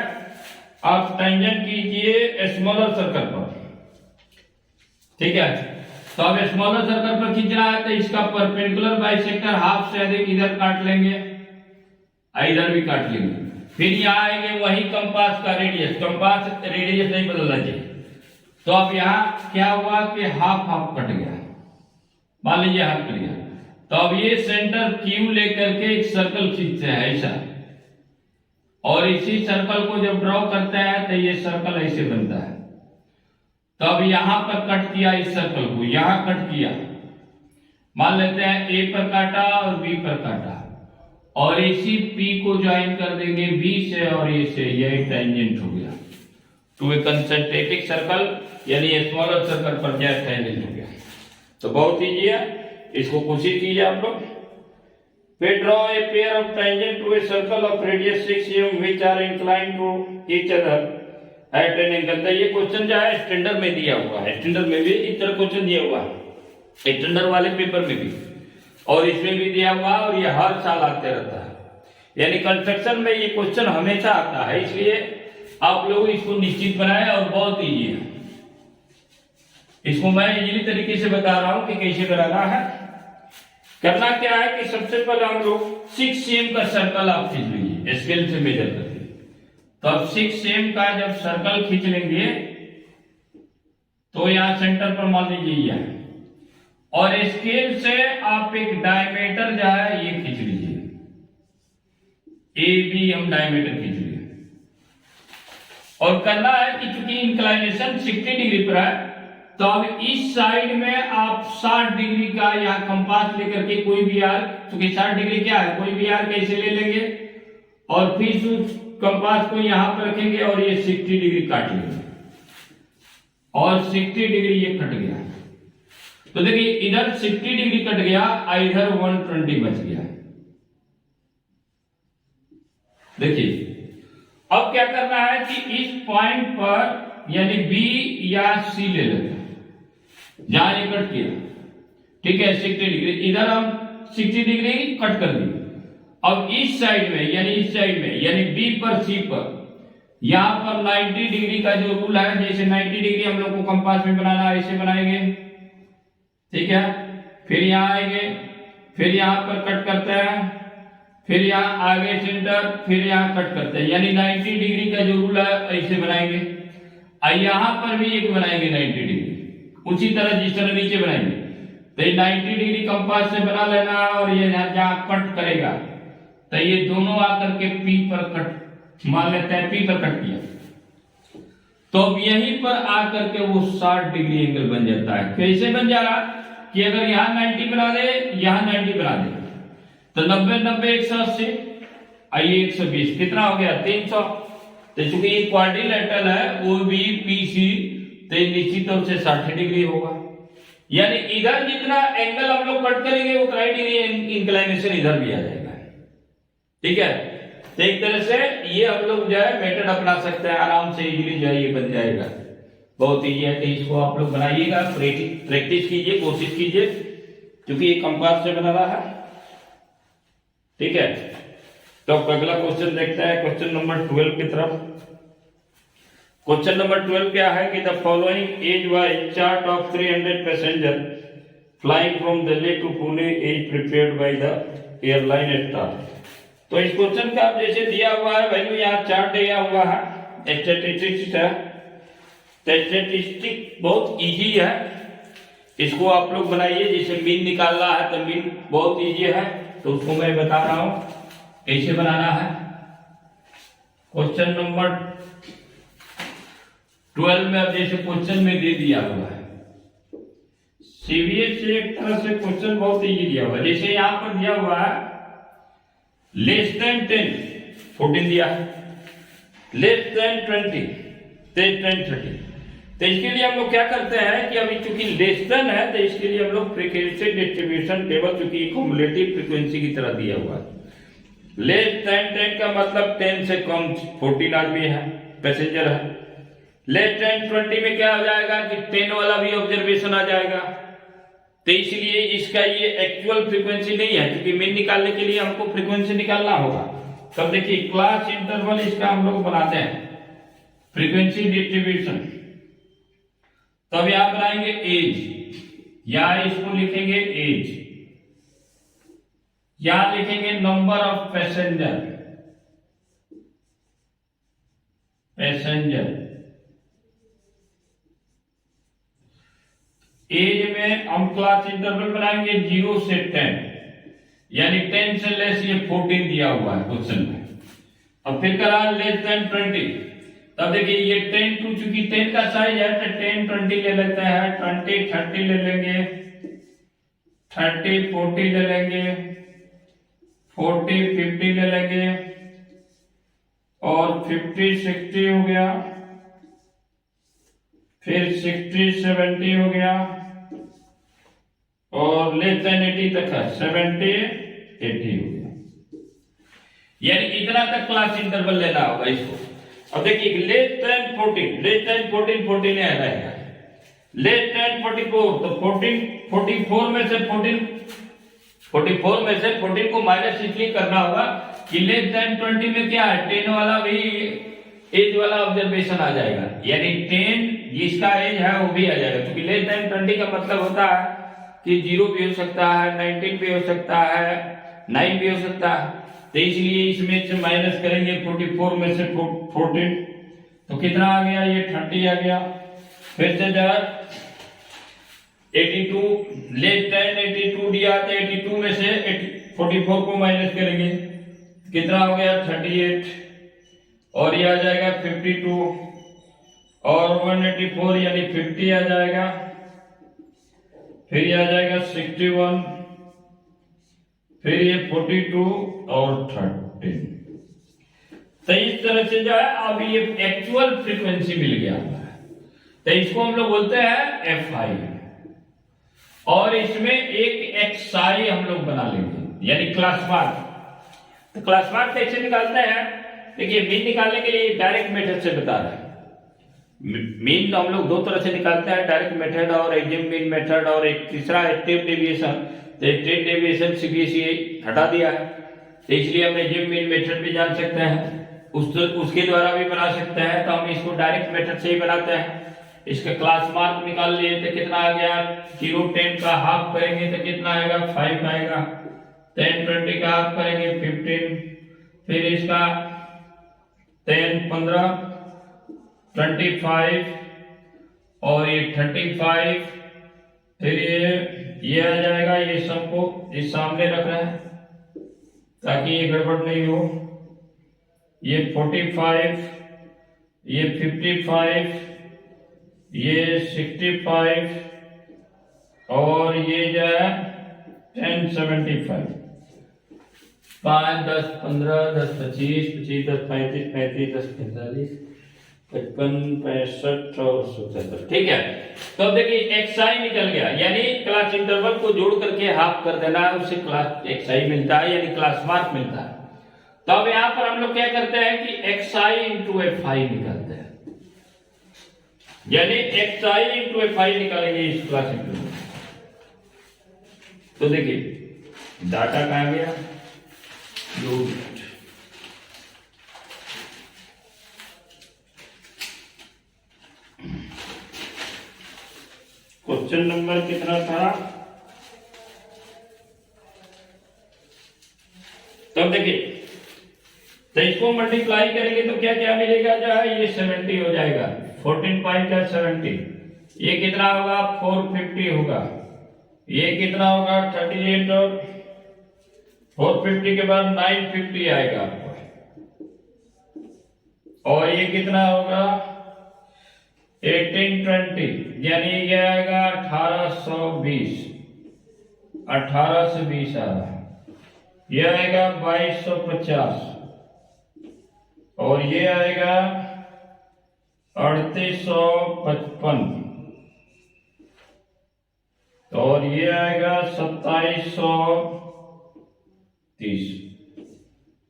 आप टेंजेंट कीजिए स्मॉलर सर्कल पर, ठीक है। तो अब स्मॉलर सर्कल पर खींचना है तो इसका परपेंडिकुलर बाइसेक्टर हाफ से अधिक इधर काट लेंगे, इधर भी काट लेंगे, फिर यहाँ आएंगे वही कंपास का रेडियस, कंपास रेडियस नहीं बदलना चाहिए। तो अब यहाँ क्या हुआ कि हाफ हाफ कट गया, मान लीजिए हाफ कट गया। तो अब ये सेंटर Q लेकर के एक सर्कल खींचते हैं ऐसा, और इसी सर्कल को जब ड्रॉ करते हैं तो ये सर्कल ऐसे बनता है। तो अब यहां पर कट किया इस सर्कल को, यहां कट किया, मान लेते हैं A पर काटा और B पर काटा और इसी P को ज्वाइन कर देंगे B से और ये से, यही टेंजेंट हो गया टू ए कंसेंट्रिक सर्कल, यानी स्मॉलर सर्कल पर क्या टेंजेंट हो गया। तो बहुत इजी है, इसको कोशिश कीजिए आप लोग। फिर draw a pair of tangent to a circle of radius 6 cm which are inclined to each other at an angle. तो ये क्वेश्चन जो है स्टैंडर्ड में दिया हुआ है, स्टैंडर्ड में भी इस तरह क्वेश्चन दिया हुआ है, स्टैंडर्ड वाले पेपर में भी और इसमें भी दिया हुआ, और ये हर साल आते रहता है। यानी कंस्ट्रक्शन में ये क्वेश्चन हमेशा आता है, इसलिए आप लोग इसको निश्चित बनाएं और बहुत ईजी है। इसको मैं इजीली तरीके से बता रहा हूं कि कैसे बनाना है। करना क्या है कि सबसे पहले हम लोग 6 cm का सर्कल आप खींच लीजिए स्केल से मेजर करके। तो अब 6 cm का जब सर्कल खींच लेंगे तो यहां सेंटर पर मान लीजिए यह, और स्केल से आप एक डायमीटर जो है ये खींच लीजिए, ए बी हम डायमीटर खींच लिए। और करना है कि चूंकि इंक्लाइनेशन 60 डिग्री पर है, तो अब इस साइड में आप 60 डिग्री का यहाँ कंपास लेकर के कोई भी आर्क, चूंकि 60 डिग्री क्या है, कोई भी आर्क ऐसे ले लेंगे और फिर उस कंपास को यहाँ पर रखेंगे और ये 60 डिग्री काट लेंगे और 60 डिग्री ये कट गया। तो देखिए इधर 60 डिग्री कट गया, इधर 120 बच गया। देखिए अब क्या करना है कि इस पॉइंट पर यानी बी या सी ले लेते हैं जहां ये कट किया, ठीक है 60 डिग्री, इधर हम 60 डिग्री कट कर दिए। अब इस साइड में यानी इस साइड में यानी बी पर सी पर यहां पर 90 डिग्री का जो रूल है, जैसे 90 डिग्री हम लोग को कंपास में बनाना है, ऐसे बनाएंगे, ठीक है। फिर यहां आएंगे, फिर यहां पर कट करते हैं, फिर यहाँ आगे सेंटर, फिर यहाँ कट करते हैं, यानी 90 डिग्री का जो रूल है ऐसे बनाएंगे। यहाँ पर भी एक बनाएंगे 90 डिग्री, उसी तरह जिस तरह नीचे बनाएंगे। तो 90 डिग्री कंपास से बना लेना है और ये जहाँ कट करेगा तो ये दोनों आकर के पी पर कट, मान लेते हैं पी पर कट किया, तो अब यहीं पर आकर के वो 60 डिग्री एंगल बन जाता है। कैसे बन जा रहा कि अगर यहाँ 90 बना दे, यहाँ 90 बना दे, तो 90 90 180, आइए 120, कितना हो गया 300। तो चूंकि ये क्वाड्रिलेटरल है ओ बी पी सी, तो निश्चित तौर से 60 डिग्री होगा। यानी इधर जितना एंगल हम लोग कट करेंगे वो 30 डिग्री इंक्लाइनेशन इधर भी आ जाएगा, ठीक है। तो एक तरह से ये हम लोग जो है मेथड अपना सकते हैं, आराम से इजीली जो है ये बन जाएगा, बहुत इजी है। तो इसको आप लोग बनाइएगा, प्रैक्टिस कीजिए, कोशिश कीजिए, क्योंकि ये कंपास से बना रहा है, ठीक है। तो अगला क्वेश्चन देखते हैं, क्वेश्चन नंबर 12 की तरफ। क्वेश्चन नंबर 12 क्या है कि the following age wise chart of 300 passenger flying from Delhi to Pune is prepared by the airline staff. तो इस क्वेश्चन का जैसे दिया हुआ है वैल्यू यहाँ चार्ट दिया हुआ है, स्टैटिस्टिक्स है। स्टैटिस्टिक बहुत इजी है, इसको आप लोग बनाइए। जैसे मीन निकालना है तो मीन बहुत इजी है, तो उसको मैं बता रहा हूं कैसे बनाना है। क्वेश्चन नंबर 12 में अब जैसे क्वेश्चन में दे दिया हुआ है, सीबीएसई एक तरह से क्वेश्चन बहुत इजी दिया हुआ है। जैसे यहां पर दिया हुआ है लेस देन 10 14 दिया है, लेस देन 20 10 30। तो इसके लिए हम लोग क्या करते हैं कि अभी चूंकि लेस देन है तो इसके लिए हम लोग फ्रीक्वेंसी डिस्ट्रीब्यूशन टेबल, चूंकि क्युमुलेटिव फ्रीक्वेंसी की तरह दिया हुआ है। लेस देन 10 का मतलब 10 से कम 14 आदमी है, पैसेंजर है। लेस देन 20 में क्या हो जाएगा कि 10 वाला भी ऑब्जर्वेशन आ जाएगा। तो इसलिए इसका ये एक्चुअल फ्रीक्वेंसी नहीं है, क्योंकि मीन निकालने के लिए हमको फ्रीक्वेंसी निकालना होगा। तब देखिए क्लास इंटरवल इसका हम लोग बनाते हैं, फ्रीक्वेंसी डिस्ट्रीब्यूशन। तब यहां बनाएंगे एज, या इसको लिखेंगे एज, यहां लिखेंगे नंबर ऑफ पैसेंजर, एज में हम क्लास इंटरवल बनाएंगे 0 से 10, यानी 10 से लेस ये 14 दिया हुआ है क्वेश्चन में। अब फिर करा लेस देन 20, तब देखिए ये 10 टू चूंकि 10 का साइज है तो 10 20 ले लेते हैं, 20 30 ले लेंगे, 30 40 ले लेंगे, 40 50 ले लेंगे, और 50 60 हो गया, फिर 60 70 हो गया, और लेस देन 80 तक है 70 80 हो गया। यानी इतना तक क्लास इंटरवल लेना होगा इसको। अब देखिए लेस देन 14, लेस देन 14 14 आ जाएगा, लेस देन 44 तो 14 44 में से 14 को माइनस इसलिए करना होगा कि लेस देन 20 में क्या है 10 वाला भी एज वाला ऑब्जर्वेशन आ जाएगा, यानी 10 जिसका एज है वो भी आ जाएगा। क्योंकि लेस देन 20 का मतलब होता है कि 0 भी हो सकता है, 19 भी हो सकता है, 9 भी हो सकता है। तो इसलिए इसमें से माइनस करेंगे 44 में से 14, तो कितना आ गया ये 30 आ गया। फिर से जरा 82 लेस देन 82 दिया तो 82 में से 44 को माइनस करेंगे, कितना हो गया 38, और ये आ जाएगा 52 और 184 यानी 50 आ जाएगा, फिर ये आ जाएगा 61, फिर ये 42 और 13। तो इस तरह से जो है अब ये एक्चुअल फ्रीक्वेंसी मिल गया है, तो इसको हम लोग बोलते हैं एफ आई, और इसमें एक एक्स आई हम लोग बना लेंगे यानी क्लास मार्क। तो क्लास मार्क कैसे निकालते हैं? देखिए मीन निकालने के लिए डायरेक्ट मेथड से बता रहे हैं। मीन तो हम लोग दो तरह से निकालते हैं, डायरेक्ट मेथड और एग्जिम मीन मेथड, और एक तीसरा स्टेप डेविएशन। तो स्टेप डेविएशन सीबीएसई हटा दिया है, तो इसलिए हम एग्जिम मीन मेथड भी जान सकते हैं, उसके द्वारा भी बना सकते हैं। तो हम इसको डायरेक्ट मेथड से ही बनाते हैं। इसका क्लास मार्क निकाल लिए तो कितना आ गया, 0 10 का हाफ करेंगे तो कितना आएगा 5 आएगा, 10 20 का हाफ करेंगे 15, फिर इसका 10 15 25 और ये 35, फिर ये आ जाएगा, ये सबको इस सामने रख रहे हैं ताकि ये गड़बड़ नहीं हो। ये 45, ये 55, ये 65 और ये जो है 1075, 5 10 15 10 25 25 10 35 35 10 45 55 65 और 77। ठीक है, तो अब देखिए एक्स आई निकल गया, यानी क्लास इंटरवल को जोड़ करके हाफ कर देना है, उससे क्लास एक्स आई मिलता है यानी क्लास मार्क मिलता है। तो अब यहां पर हम लोग क्या करते हैं कि x I into F I निकालते हैं, यानी x I into F I निकालेंगे इस क्लास इंटरवल। तो देखिए डाटा कहां गया, क्वेश्चन नंबर कितना था। तब देखिए, तो इसको मल्टीप्लाई करेंगे तो क्या क्या मिलेगा, जो है ये 70 हो जाएगा, 14 5 का 70, ये कितना होगा 450 होगा, ये कितना होगा 38 और 450 के बाद 950 आएगा आपको, और ये कितना होगा 1820 यानी ये आएगा 1820, 18 से 20 आ रहा है, ये आएगा 2250 और ये आएगा 3855 और ये आएगा 2730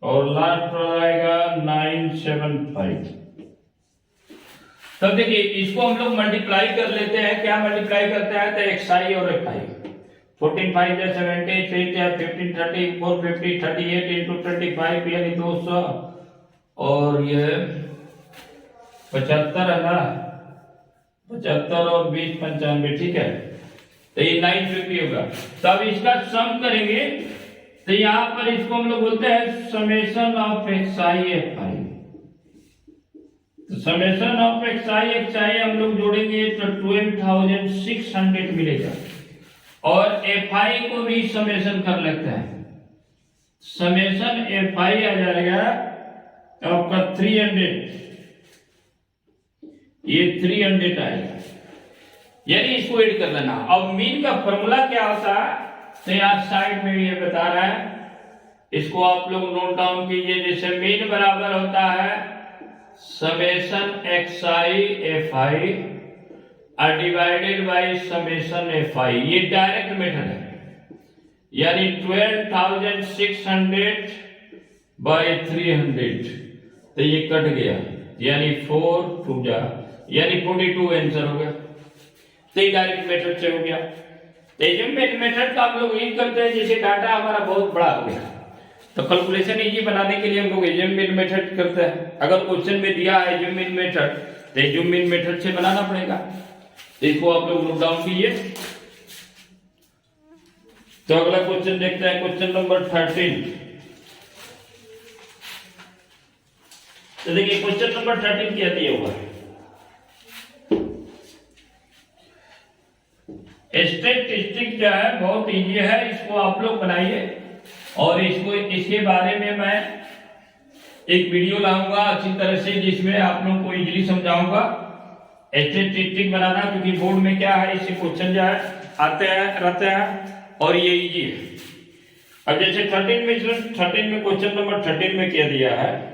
और लास्ट पर आएगा 975। तब देखिए इसको हम लोग मल्टीप्लाई कर लेते हैं, क्या मल्टीप्लाई करते हैं तो एक्स आई और एफ आई, 14 5 70, 3 15 30 450 38 इंटू 25 यानी 200 और ये 75 है ना, 75 और 20 95, ठीक है, तो ये 950 होगा। तब इसका सम करेंगे तो यहां पर इसको हम लोग बोलते हैं summation of x I F I. तो समेशन ऑफ एक्स आई हम लोग जोड़ेंगे तो 12,600 मिलेगा, और एफ आई को भी समेशन कर लेते हैं, समेशन एफ आई आ जाएगा आपका 300, ये 300 आएगा, यानी इसको ऐड कर लेना। अब मीन का फॉर्मूला क्या होता है तो यहाँ साइड में ये बता रहा है, इसको आप लोग नोट डाउन कीजिए। जैसे मीन बराबर होता है summation x I F I divided by summation F I, ये डायरेक्ट मेथड है, यानी 12,600 बाई 300, तो ये कट गया यानी 4 2 जा यानी 42 आंसर हो गया। तो ये डायरेक्ट मेथड से हो गया। तो एज्यूमेंट मेथड का हम लोग यूज करते हैं, जैसे डाटा हमारा बहुत बड़ा हो गया तो कैलकुलेशन इजी बनाने के लिए हम लोग एज्यूमेंट मेथड करते हैं। अगर क्वेश्चन में दिया है एज्यूमेंट मेथड तो एज्यूमेंट मेथड से बनाना पड़ेगा। इसको आप लोग नोट डाउन कीजिए। तो अगला क्वेश्चन देखते हैं, क्वेश्चन नंबर 13। तो देखिए क्वेश्चन नंबर 13 क्या दिया हुआ है, स्टैटिस्टिक जो है बहुत इजी है, इसको आप लोग बनाइए और इसके बारे में मैं एक वीडियो लाऊंगा अच्छी तरह से, जिसमें आप लोग को इजीली समझाऊंगा स्टैटिस्टिक बनाना, क्योंकि बोर्ड में क्या है इससे क्वेश्चन जो है आते हैं रहते हैं और ये इजी है। अब जैसे 13 में क्वेश्चन नंबर 13 में क्या दिया है,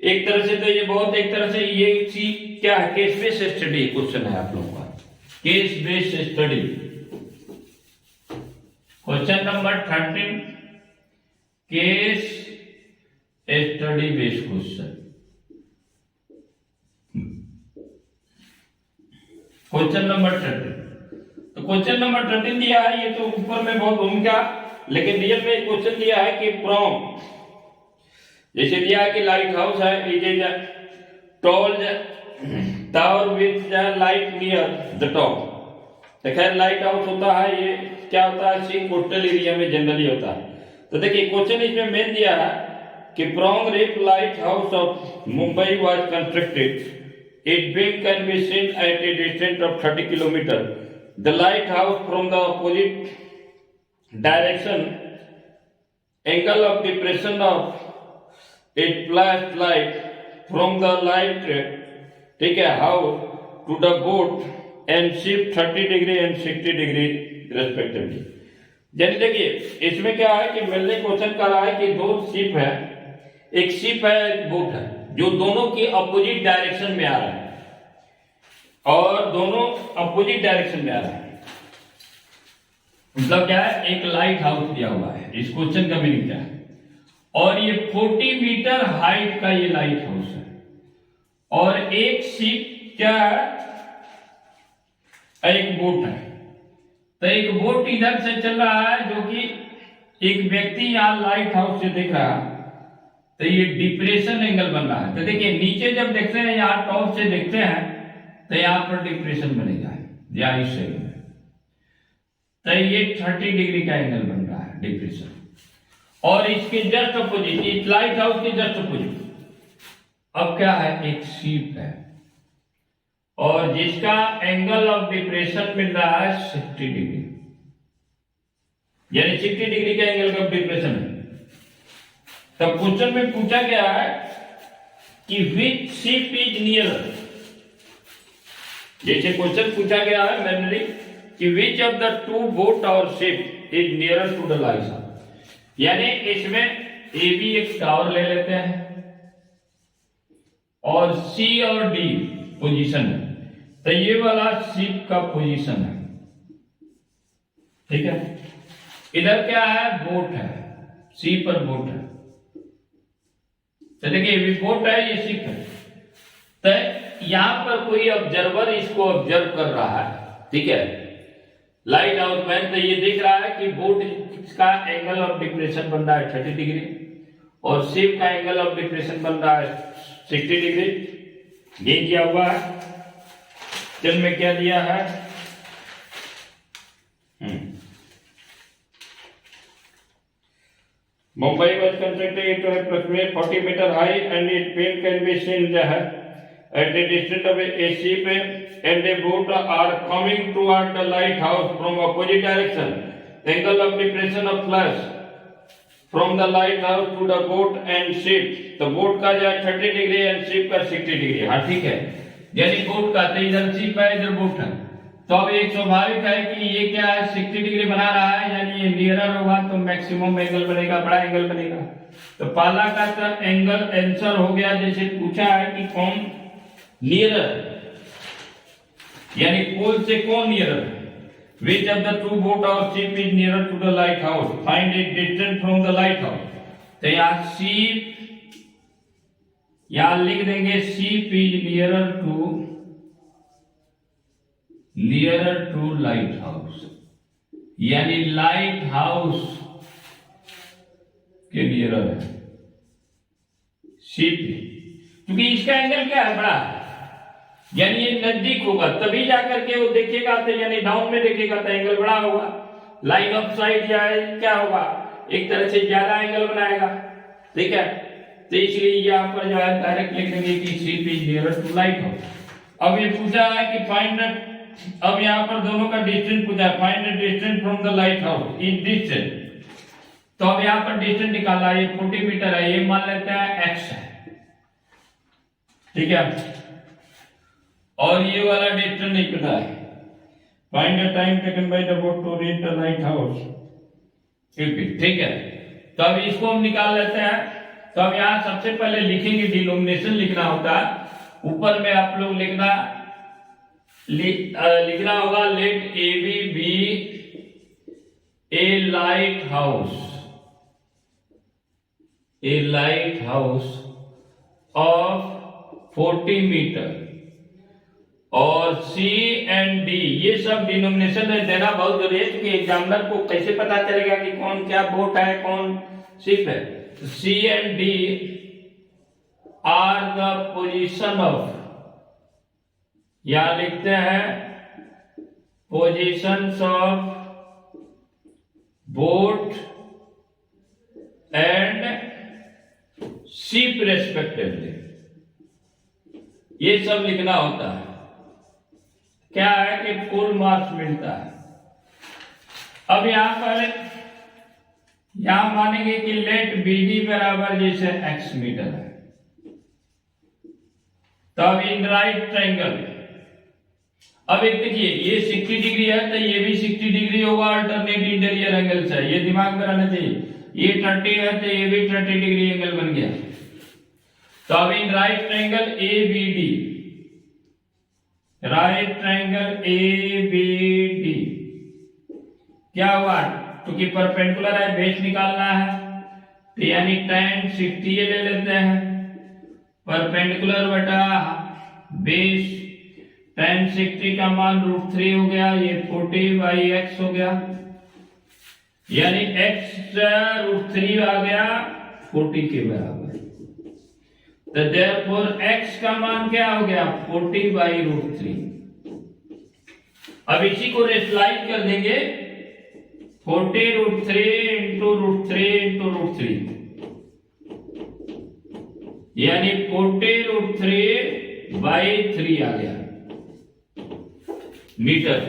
एक तरह से तो ये बहुत, एक तरह से ये क्या है, केस बेस्ड स्टडी क्वेश्चन है आप लोगों का, case based study. Question number 13 case study based question. Question number 13, तो क्वेश्चन नंबर 13 दिया है, ये तो ऊपर में बहुत भूमिका, लेकिन रियल में क्वेश्चन दिया है कि फ्रॉम, जैसे दिया है कि लाइट हाउस है, it is tall tower with light near the top. तो खैर लाइट हाउस होता है, ये क्या होता है, सी कोस्टल एरिया में जनरली होता है। तो देखिए क्वेश्चन इसमें मेन दिया है कि फ्रॉम रिप lighthouse of Mumbai was constructed, it beam can be seen at a distance of 30 kilometre. The lighthouse from the opposite direction, angle of depression of it flash light from the light, ठीक है, house to the boat and shift 30 degree and 60 degree respectively. यानी देखिए इसमें क्या है कि मैंने question कर रहा है कि दो शिप है, एक शिप है एक बोट है, जो दोनों की अपोजिट डायरेक्शन में आ रहा है, और दोनों अपोजिट डायरेक्शन में आ रहा है। मतलब क्या है, एक लाइट हाउस दिया हुआ है, इस क्वेश्चन का मीनिंग क्या है, और ये 40 मीटर हाइट का ये लाइट हाउस है, और एक शिप क्या है, एक बोट है। तो एक बोट इधर से चल रहा है, जो कि एक व्यक्ति यहां लाइट हाउस से देख रहा है, तो ये डिप्रेशन एंगल बन रहा है। तो देखिए नीचे जब देखते हैं, यहां टॉप से देखते हैं, तो यहां पर डिप्रेशन बनेगा या इस साइड में, तो ये 30 डिग्री का एंगल बन रहा है डिप्रेशन, और इसके जस्ट अपोजिट, इस लाइट हाउस के जस्ट अपोजिट अब क्या है, एक शिप है, और जिसका एंगल ऑफ डिप्रेशन मिल रहा है 60 डिग्री, यानी 60 डिग्री का एंगल ऑफ डिप्रेशन है। तब क्वेश्चन में पूछा गया है कि विच शिप इज नियर, जैसे क्वेश्चन पूछा गया है मैनली कि which of the two boat और ship is near to the lighthouse, यानी इसमें ए बी एक टावर ले लेते हैं और सी और डी पोजीशन है, तो ये वाला शिप का पोजीशन है, ठीक है। इधर क्या है, बोट है, सी पर बोट है, तो देखिए ये बोट है, ये शिप है। तो यहां पर कोई ऑब्जर्वर इसको ऑब्जर्व कर रहा है, ठीक है, लाइट हाउस मैन। तो ये देख रहा है कि बोट का एंगल ऑफ डिप्रेशन बन रहा है 30 डिग्री, और शिप का एंगल ऑफ डिप्रेशन बन रहा है 60 डिग्री। ये किया हुआ है, चल में क्या दिया है, Mumbai was constructed to approximately 40 meter high, and its beam can be seen at the distance of a ship and a boat are coming toward the lighthouse from opposite direction. Angle of depression of flash from the lighthouse to the boat and ship. तो boat का जो 30 degree and ship का 60 degree, हाँ ठीक है। यानी boat का तो इधर शिप है, इधर बोट है, तो अब एक स्वाभाविक है कि ये क्या है, 60 डिग्री बना रहा है, यानी ये नियरर होगा तो मैक्सिमम एंगल बनेगा, बड़ा एंगल बनेगा। तो पहला का तो एंगल आंसर हो गया, जैसे पूछा है कि कौन नियरर, यानी पोल से कौन nearer, which of the two boat और ship is nearer to the lighthouse, find it distance from the lighthouse. तो यहाँ शिप, यहां लिख देंगे ship is nearer to lighthouse, यानी लाइट हाउस के नियरर है शिप, क्योंकि इसका एंगल क्या है, बड़ा, यानी ये नजदीक होगा तभी जाकर के वो देखेगा, तो यानी डाउन में देखेगा तो एंगल बड़ा होगा, लाइन ऑफ साइड जाए क्या होगा, एक तरह से ज्यादा एंगल बनाएगा, ठीक है। तो इसलिए यहाँ पर जो है डायरेक्ट लिख देंगे कि ship is nearer to lighthouse. अब ये पूछा है कि फाइंड द अब यहाँ पर दोनों का डिस्टेंस पूछा है, find the distance from the light house in distance. तो अब यहाँ पर डिस्टेंस निकाला, ये 40 मीटर है, ये मान लेते हैं x है, ठीक है। और ये वाला डिस्टेंस नहीं पता है, find the time taken by the boat to reach the lighthouse, ठीक है। तो अब इसको हम निकाल लेते हैं। तो अब यहाँ सबसे पहले लिखेंगे, डिनोमिनेशन लिखना होता है, ऊपर में आप लोग लिखना होगा let A B a lighthouse of 40 metre, और सी एंड डी, ये सब डिनोमिनेशन में देना बहुत जरूरी है, क्योंकि एग्जामिनर को कैसे पता चलेगा कि कौन क्या बोट है कौन शिप है। C and D are the position of, यहां लिखते हैं positions of boat and ship respectively, ये सब लिखना होता है। क्या है कि फुल मार्क्स मिलता है। अब यहां मानेंगे कि लेट BD बराबर जैसे x मीटर है, तो अब इन राइट ट्रायंगल, अब एक देखिए ये 60 डिग्री है तो ये भी 60 डिग्री होगा, अल्टरनेट इंटीरियर एंगल्स है, ये दिमाग में रहना चाहिए। ये 30 है तो ये भी 30 डिग्री एंगल बन गया। तो अब in right triangle ABD, right triangle ABD क्या हुआ, क्योंकि परपेंडिकुलर है, बेस निकालना है, तो यानी tan 60 ये ले लेते हैं, परपेंडिकुलर बटा बेस, tan 60 का मान √3 हो गया, ये 40/x हो गया, यानी x √3 आ गया 40 के बराबर। तो therefore x का मान क्या हो गया 40/√3। अब इसी को रेशनलाइज कर देंगे, 40√3 इंटू √3 यानी 40√3/3 आ गया मीटर।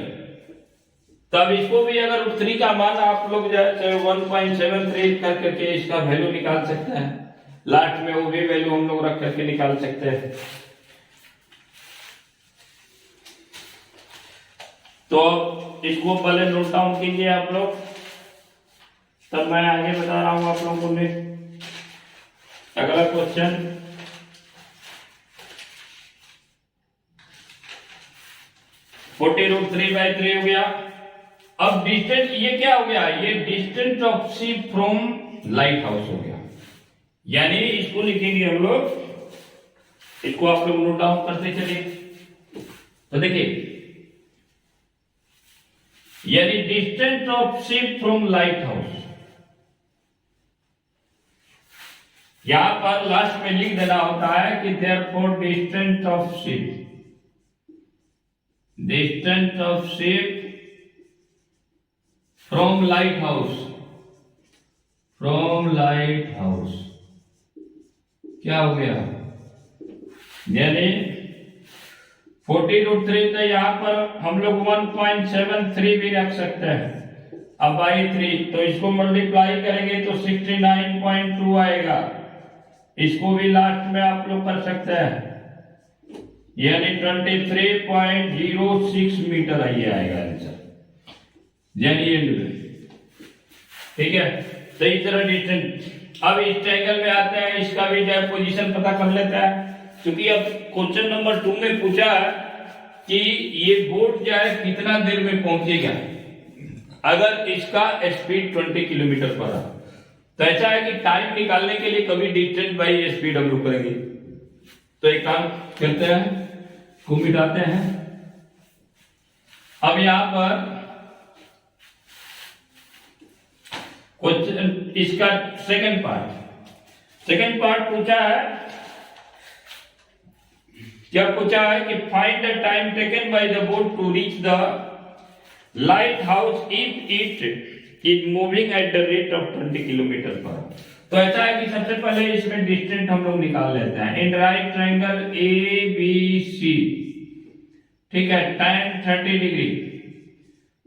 तब इसको भी अगर √3 का मान आप लोग जैसे 1.73 कर करके इसका वैल्यू निकाल सकते हैं, लास्ट में वो भी वैल्यू हम लोग रख करके निकाल सकते हैं। तो इसको पहले नोट डाउन कीजिए आप लोग, तब मैं आगे बता रहा हूं आप लोगों को। अगला क्वेश्चन, (40√3/3 हो गया। अब डिस्टेंस ये क्या हो गया, ये distance of ship from light house हो गया, यानी इसको लिखेंगे हम लोग, इसको आप लोग नोट डाउन करते चलिए। तो देखिए, यानी distance of ship from light house, यहां पर लास्ट में लिख देना होता है कि therefore distance of ship from light house क्या हो गया, यानी 40√3, तो यहां पर हम लोग 1.73 भी रख सकते हैं। अब बाई 3, तो इसको मल्टीप्लाई करेंगे तो 69.2 आएगा। इसको भी लास्ट में आप लोग कर सकते हैं, यानी 23.06 मीटर ये आएगा आंसर, यानी एंड में, ठीक है। तो इस तरह डिस्टेंस। अब इस ट्रायंगल में आते हैं, इसका भी जो है पोजीशन पता कर लेते हैं, क्योंकि अब क्वेश्चन नंबर 2 में पूछा है कि ये बोट जो है कितना देर में पहुंचेगा अगर इसका स्पीड 20 किलोमीटर पर है। तो ऐसा है कि टाइम निकालने के लिए कभी डिस्टेंस बाई स्पीड हम लोग करेंगे। तो एक काम करते हैं, को मिटाते हैं। अब यहां पर क्वेश्चन इसका सेकंड पार्ट पूछा है, क्या पूछा है कि find the time taken by the boat to reach the lighthouse if it is moving at the rate of 20 kilometre per. तो ऐसा है कि सबसे पहले इसमें डिस्टेंस हम लोग निकाल लेते हैं। इन राइट ट्रायंगल ABC ठीक है, tan 30 डिग्री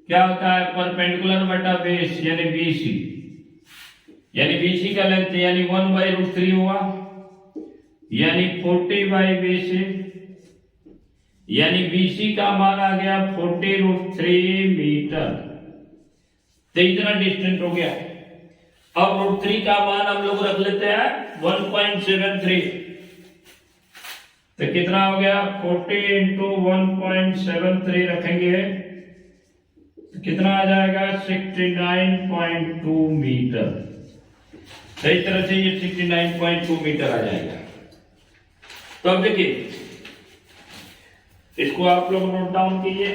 क्या होता है, परपेंडिकुलर बटा बेस यानी BC, यानी BC का लेंथ यानी 1/√3 हुआ, यानी 40/BC, यानी BC का मान आ गया 40√3 मीटर। तो इतना डिस्टेंस हो गया। अब √3 का मान हम लोग रख लेते हैं 1.73, तो कितना हो गया 40 इंटू 1.73 रखेंगे तो कितना आ जाएगा 69.2 मीटर। सही तरह से ये 69.2 मीटर आ जाएगा। तो अब देखिए इसको आप लोग नोट डाउन कीजिए।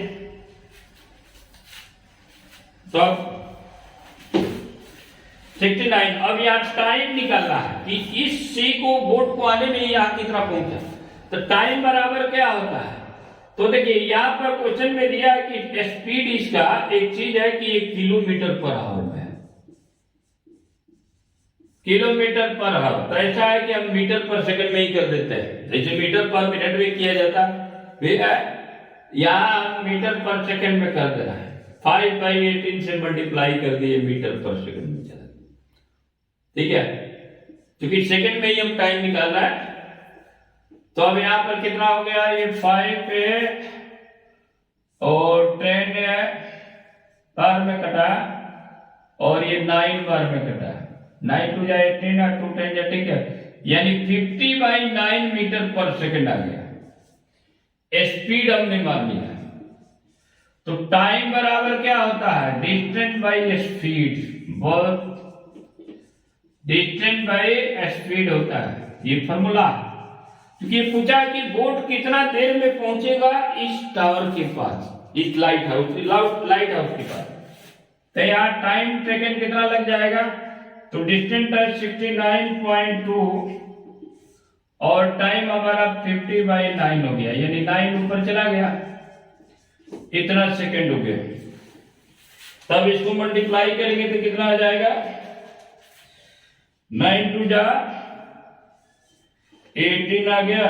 तो अब 69, अब यहाँ टाइम निकालना है कि इस C को बोट को आने में यहाँ कितना पहुंचा, तो टाइम बराबर क्या होता है। तो देखिए यहाँ पर क्वेश्चन में दिया है कि स्पीड इसका एक चीज है कि 1 किलोमीटर पर आवर में है, किलोमीटर पर आवर। तो ऐसा है कि हम मीटर पर सेकंड में ही कर देते हैं, जैसे मीटर पर मिनट में किया जाता है, यहाँ हम मीटर पर सेकंड में कर दे रहा है। 5/18 से मल्टीप्लाई कर दिए मीटर पर सेकंड में चला, ठीक है, क्योंकि सेकंड में ही हम टाइम निकाल रहा है। तो अब यहां पर कितना हो गया, ये 5 है और 10 है बार में कटा और ये 9 बार में कटा, 9 2 जा 18 और 2 10 जा, ठीक है, यानी 50/9 मीटर पर सेकंड आ गया। स्पीड हमने मान लिया। तो टाइम बराबर क्या होता है, डिस्टेंस बाई स्पीड, बहुत डिस्टेंस बाई स्पीड होता है ये फॉर्मूला। क्योंकि पूछा कि बोट कितना देर में पहुंचेगा इस टावर के पास, इस लाइट हाउस के पास। तो यहाँ टाइम सेकंड कितना लग जाएगा, तो डिस्टेंस है 69.2 और टाइम हमारा 50/9 हो गया, यानी 9 ऊपर चला गया, इतना सेकंड हो गया। तब इसको मल्टीप्लाई करेंगे तो कितना आ जाएगा, 9 2 जा 18 आ गया,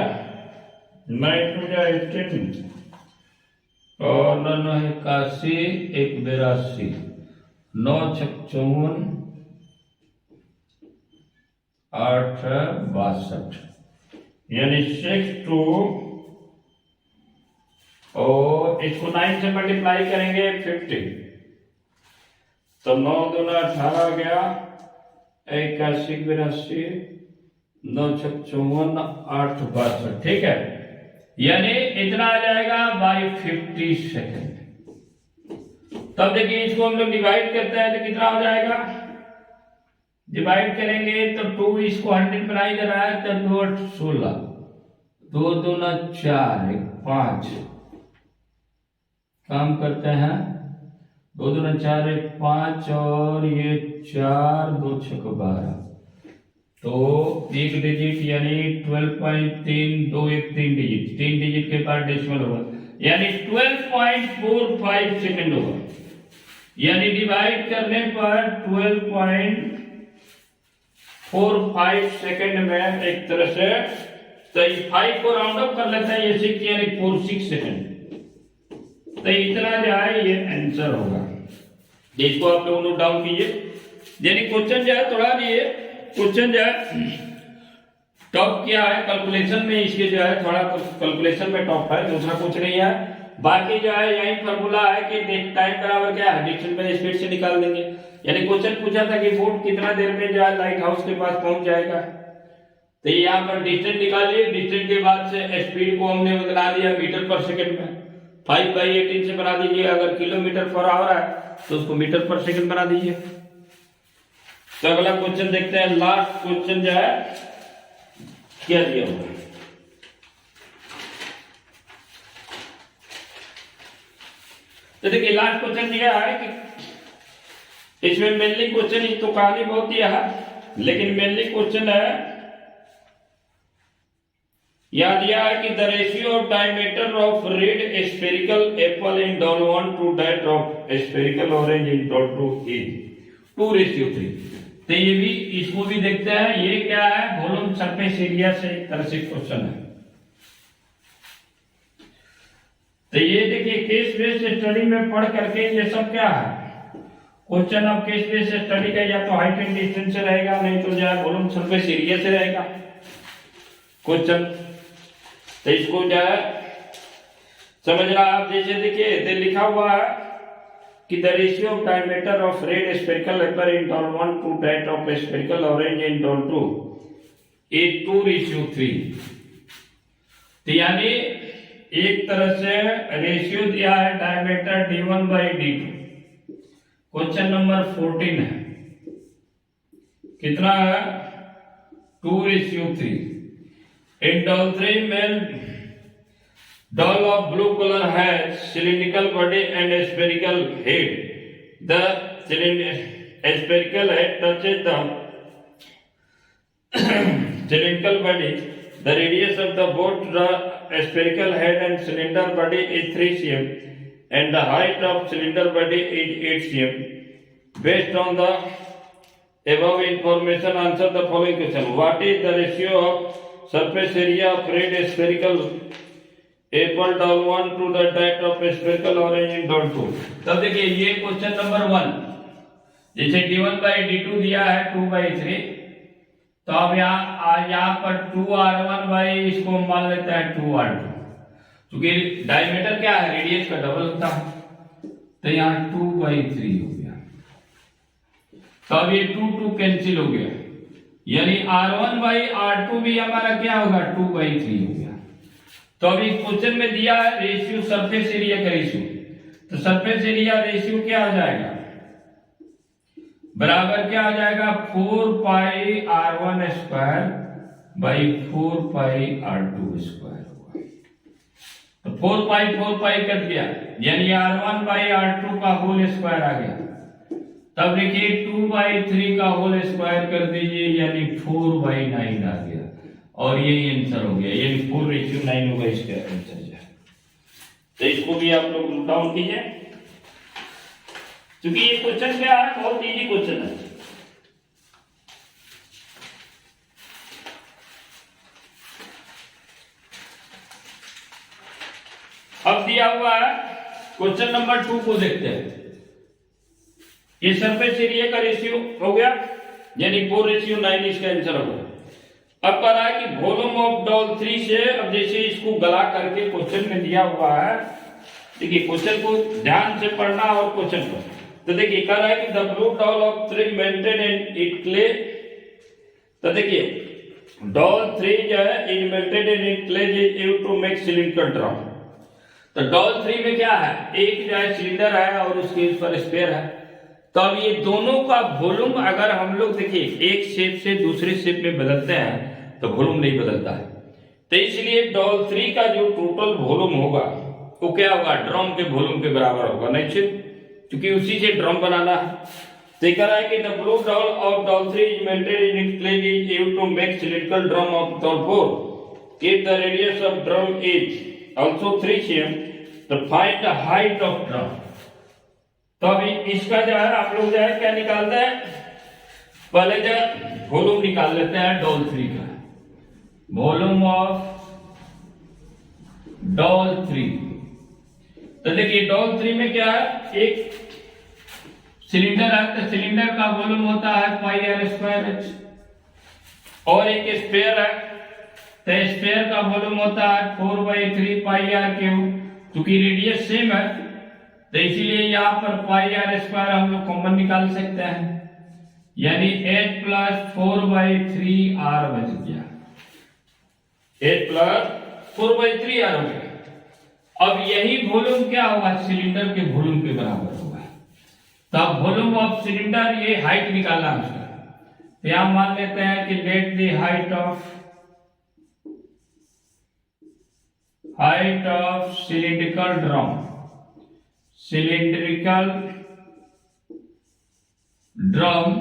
9 2 जा 18 और 9 81, 1 82, 9 6 54, 8 62, यानी 6 2 और इसको 9 से मल्टीप्लाई करेंगे 50, तो 9 2 18 आ गया, 81 82, 9 6 54, 8 62, ठीक है, यानी इतना आ जाएगा बाई 50 सेकेंड। तब देखिए इसको हम लोग डिवाइड करते हैं तो कितना हो जाएगा, डिवाइड करेंगे तो 2 इसको 100 बनाई दे रहा है, तो 2 8 16, 2 2 4 1 5, काम करते हैं, 2 2 4 1 5 और ये 4 2 6 12, तो एक डिजिट यानी 12.3 2 1 3 डिजिट, 3 डिजिट के बाद डेसिमल होगा, यानी 12.45 सेकंड होगा। यानी डिवाइड करने पर 12.45 सेकंड में एक तरह से, तो 5 को राउंड अप कर लेते हैं, ये 6 यानी 46 सेकंड, तो इतना जो है ये आंसर होगा। इसको आप लोग नोट डाउन कीजिए। यानी क्वेश्चन जो है थोड़ा ये क्वेश्चन जो है टॉप किया है कैलकुलेशन में, इसके जो है थोड़ा कैलकुलेशन में टॉप है, दूसरा कुछ नहीं है। बाकी जो है यही फॉर्मूला है कि टाइम बराबर क्या है, डिस्टेंस बाय स्पीड से निकाल देंगे। यानी क्वेश्चन पूछा था कि बोट कितना देर में जो है लाइट हाउस के पास पहुंच जाएगा, तो यहाँ पर डिस्टेंस निकालिए, डिस्टेंस के बाद से स्पीड को हमने बदला दिया मीटर पर सेकंड में, 5/18 से बना दीजिए, अगर किलोमीटर पर आवर है तो उसको मीटर पर सेकंड बना दीजिए। तो अगला क्वेश्चन देखते हैं, लास्ट क्वेश्चन जो है क्या दिया होगा। तो देखिए लास्ट क्वेश्चन दिया है कि इसमें मेनली क्वेश्चन ही तो कहानी बहुत दिया है, लेकिन मेनली क्वेश्चन है याद दिया है कि the ratio of diameter of red spherical apple in doll 1 to that of spherical orange in doll 2 is 2:3। तो ये भी, इसको भी देखते हैं, ये क्या है, वॉल्यूम सरफेस एरिया से एक तरह से क्वेश्चन है। तो ये देखिए केस बेस्ड स्टडी में पढ़ करके ये सब क्या है, question of case based study का या तो हाइट एंड डिस्टेंस से रहेगा, नहीं तो जो है वॉल्यूम सरफेस एरिया से रहेगा क्वेश्चन। तो इसको जो है समझना आप। जैसे देखिए तो लिखा हुआ है कि the ratio of diameter of red spherical apple in doll 1 to that of spherical orange in doll 2 is 2:3। तो यानी एक तरह से रेशियो दिया है diameter d1 by d2, question number 14 है, कितना है 2:3। इन डॉल 3 में doll of blue color has cylindrical body and spherical head. The spherical head touches the cylindrical body. The radius of the both the spherical head and cylinder body is 3 cm and the height of cylinder body is 8 cm. Based on the above information, answer the following question. What is the ratio of surface area of red spherical apple doll 1 to the diet of spherical orange in doll 2। तब देखिए ये question number 1, जैसे d1 by d2 दिया है 2/3, तो अब यहाँ पर 2r1 by इसको मान लेते हैं 2r2, क्योंकि डायमीटर क्या है रेडियस का डबल होता है, तो यहाँ 2/3 हो गया। तो अब ये 2 कैंसिल हो गया, यानी r1 by r2 भी हमारा क्या होगा 2/3 हो गया। तो अभी क्वेश्चन में दिया है रेशियो सरफेस एरिया का रेशियो, तो सरफेस एरिया रेशियो क्या आ जाएगा, बराबर क्या आ जाएगा 4πr1 square by 4πr2 square होगा। तो 4π कट गया, यानी r1 बाई r2 का होल स्क्वायर आ गया। तब देखिए 2/3 का होल स्क्वायर कर दीजिए, यानी 4/9 आ गया, और यही आंसर हो गया, यानी 4:9 होगा इसका आंसर जो है। तो इसको भी आप लोग नोट डाउन कीजिए, क्योंकि ये क्वेश्चन क्या है बहुत इजी क्वेश्चन है। अब दिया हुआ है क्वेश्चन नंबर 2 को देखते हैं। ये सरफेस एरिया का रेशियो हो गया, यानी 4:9 इसका आंसर हो गया। अब कह रहा है कि वॉल्यूम ऑफ डॉल 3 से, अब जैसे इसको गला करके क्वेश्चन में दिया हुआ है, देखिए क्वेश्चन को ध्यान से पढ़ना और क्वेश्चन को। तो देखिए कह रहा है कि the blue doll of 3 melted in it clay. तो देखिए डॉल 3 जो है is melted in it clay is used to make cylinder drum. तो डॉल 3 में क्या है, एक जो है सिलेंडर है और उसके ऊपर स्फीयर है। तो अब ये दोनों का वॉल्यूम अगर हम लोग देखिए एक शेप से दूसरे शेप में बदलते हैं तो वॉल्यूम नहीं बदलता है। तो इसलिए डॉल 3 का जो टोटल वॉल्यूम होगा वो क्या होगा, ड्रम के वॉल्यूम के बराबर होगा, नहीं क्योंकि उसी से ड्रम बनाना है। तो कह रहा है कि the blue doll of doll 3 is melted in it clay is used to make cylindrical drum of doll 4 if the radius of drum is also 3 cm तो find the height of drum. तो अभी इसका जो है आप लोग जो है क्या निकालते हैं, पहले जो वॉल्यूम निकाल लेते हैं डॉल 3 का, वॉल्यूम ऑफ डॉल 3। तो देखिए डॉल 3 में क्या है, एक सिलेंडर है, तो सिलेंडर का वॉल्यूम होता है πr²h, और एक स्फीयर है, तो स्फीयर का वॉल्यूम होता है 4/3 πr3, क्योंकि रेडियस सेम है, तो इसीलिए यहाँ पर πr² हम लोग कॉमन निकाल सकते हैं, यानी h + 4/3r बच गया, h + 4/3r हो गया। अब यही वॉल्यूम क्या होगा, सिलेंडर के वॉल्यूम के बराबर होगा। तब वॉल्यूम ऑफ सिलेंडर, ये हाइट निकालना है उसका, तो यहां मान लेते हैं कि let the height of cylindrical drum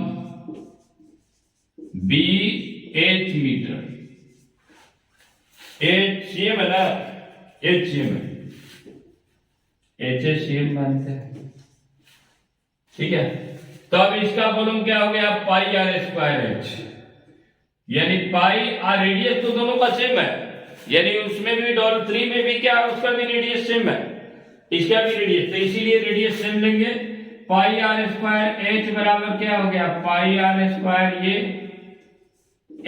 be 8 metre, 8 cm है ना, 8 cm है, HCM मानते हैं, ठीक है। तो अब इसका वॉल्यूम क्या हो गया, πr²h, यानी पाई और रेडियस तो दोनों का सेम है, यानी उसमें भी डॉल 3 में भी क्या है, उसका भी रेडियस सेम है, इसका भी रेडियस, तो इसीलिए रेडियस सेम लेंगे। पाई आर स्क्वायर एच बराबर क्या हो गया, पाई आर स्क्वायर ये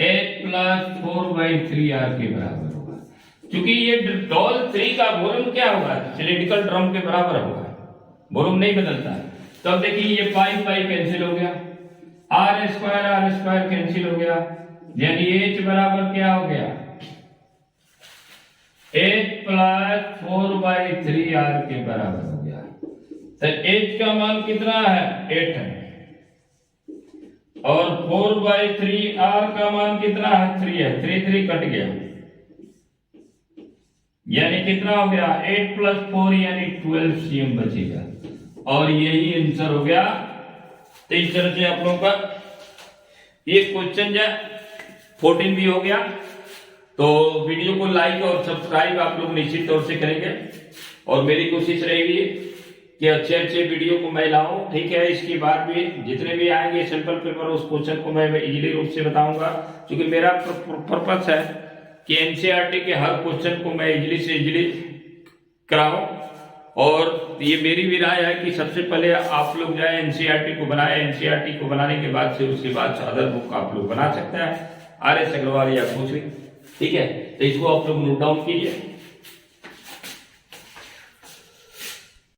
एच प्लस 4/3r के बराबर होगा। क्योंकि ये डॉल 3 का वॉल्यूम क्या होगा, सिलिंड्रिकल ड्रम के बराबर होगा, वॉल्यूम नहीं बदलता। तो अब देखिए ये पाई पाई कैंसिल हो गया, आर स्क्वायर कैंसिल हो गया, यानी एच बराबर क्या हो गया, एच प्लस 4/3r के बराबर हो गया। तो एच का मान कितना है, 8 है, और 4/3r का मान कितना है, 3 है। 3 कट गया, यानी कितना हो गया, 8 + 4 यानी 12 cm बचेगा, और यही आंसर हो गया। तो इस तरह से आप लोगों का ये क्वेश्चन जो 14 भी हो गया। तो वीडियो को लाइक और सब्सक्राइब आप लोग निश्चित तौर से करेंगे, और मेरी कोशिश रहेगी कि अच्छे अच्छे वीडियो को मैं लाऊं, ठीक है। इसके बाद भी जितने भी आएंगे सिंपल पेपर, उस क्वेश्चन को मैं इजीली रूप से बताऊंगा, क्योंकि मेरा पर्पस है कि एनसीईआरटी के हर क्वेश्चन को मैं इजीली से इजीली कराऊं। और ये मेरी भी राय है कि सबसे पहले आप लोग जो है एनसीईआरटी को बनाए, एनसीईआरटी को बनाने के बाद से उसके बाद अदर बुक आप लोग बना सकते हैं, RS अग्रवाल या कुछ भी, ठीक है। तो इसको आप लोग नोट डाउन कीजिए।